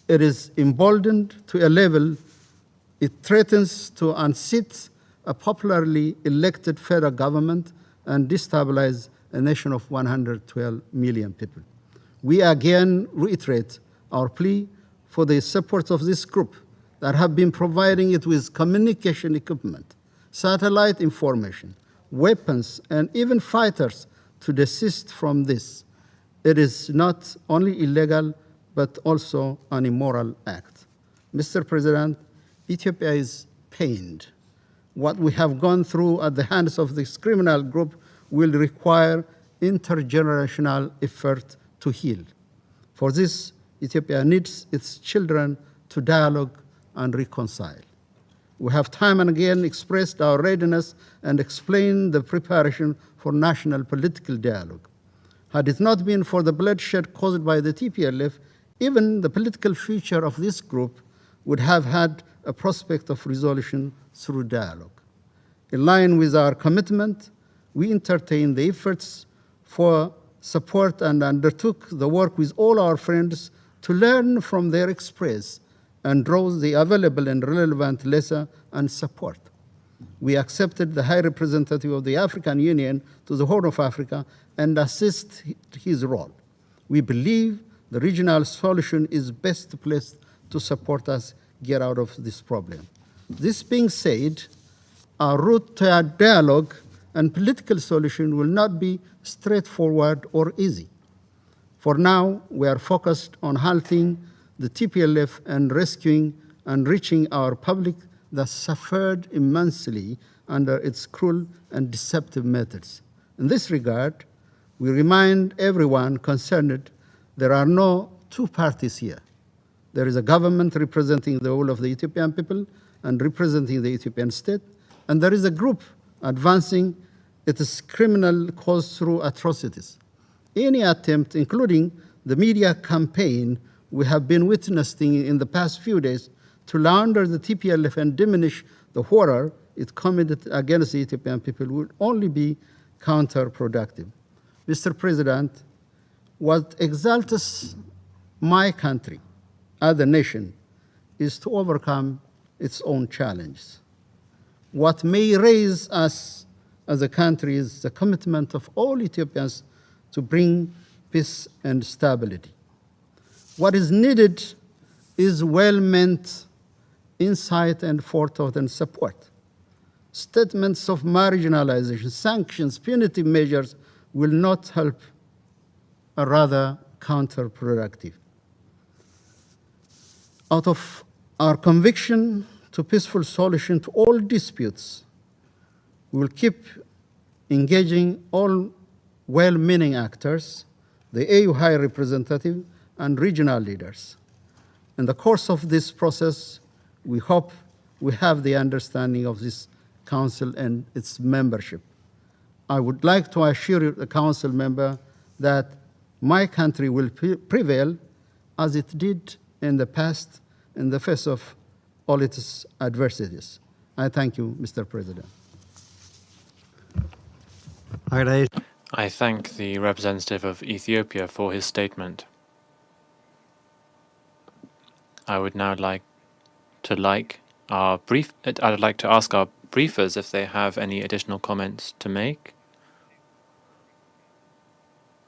N: It is emboldened to a level it threatens to unseat a popularly elected federal government and destabilize a nation of 112 million people. We again reiterate our plea for the support of this group that have been providing it with communication equipment, satellite information, weapons, and even fighters to desist from this. It is not only illegal, but also an immoral act. Mr. President, Ethiopia is pained. What we have gone through at the hands of this criminal group will require intergenerational effort to heal. For this, Ethiopia needs its children to dialogue and reconcile. We have time and again expressed our readiness and explained the preparation for national political dialogue. Had it not been for the bloodshed caused by the TPLF, even the political future of this group would have had a prospect of resolution through dialogue. In line with our commitment, we entertained the efforts for support and undertook the work with all our friends to learn from their experience and draw the available and relevant lesson and support. We accepted the High Representative of the African Union to the Horn of Africa and assist his role. We believe the regional solution is best placed to support us get out of this problem. This being said, our route to a dialogue and political solution will not be straightforward or easy. For now, we are focused on halting the TPLF and rescuing and reaching our public that suffered immensely under its cruel and deceptive methods. In this regard, we remind everyone concerned there are no two parties here. There is a government representing the whole of the Ethiopian people and representing the Ethiopian state, and there is a group advancing its criminal cause through atrocities. Any attempt, including the media campaign we have been witnessing in the past few days to launder the TPLF and diminish the horror it committed against the Ethiopian people will only be counterproductive. Mr. President, what exalts my country as a nation is to overcome its own challenges. What may raise us as a country is the commitment of all Ethiopians to bring peace and stability. What is needed is well-meant insight and forethought and support. Statements of marginalization, sanctions, punitive measures will not help, or rather counterproductive. Out of our conviction to peaceful solution to all disputes, we will keep engaging all well-meaning actors, the AU High Representative, and regional leaders. In the course of this process, we hope we have the understanding of this Council and its membership. I would like to assure the Council member that my country will prevail as it did in the past in the face of all its adversities. I thank you, Mr. President.
B: I thank the representative of Ethiopia for his statement. I would now like to ask our briefers if they have any additional comments to make.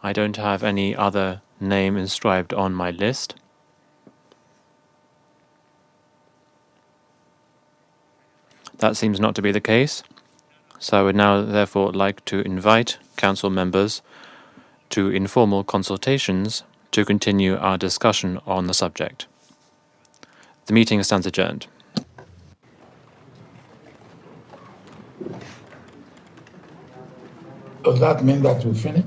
B: I don't have any other name inscribed on my list. That seems not to be the case. So I would now therefore like to invite Council members to informal consultations to continue our discussion on the subject. The meeting stands adjourned.
A: Does that mean that we finished?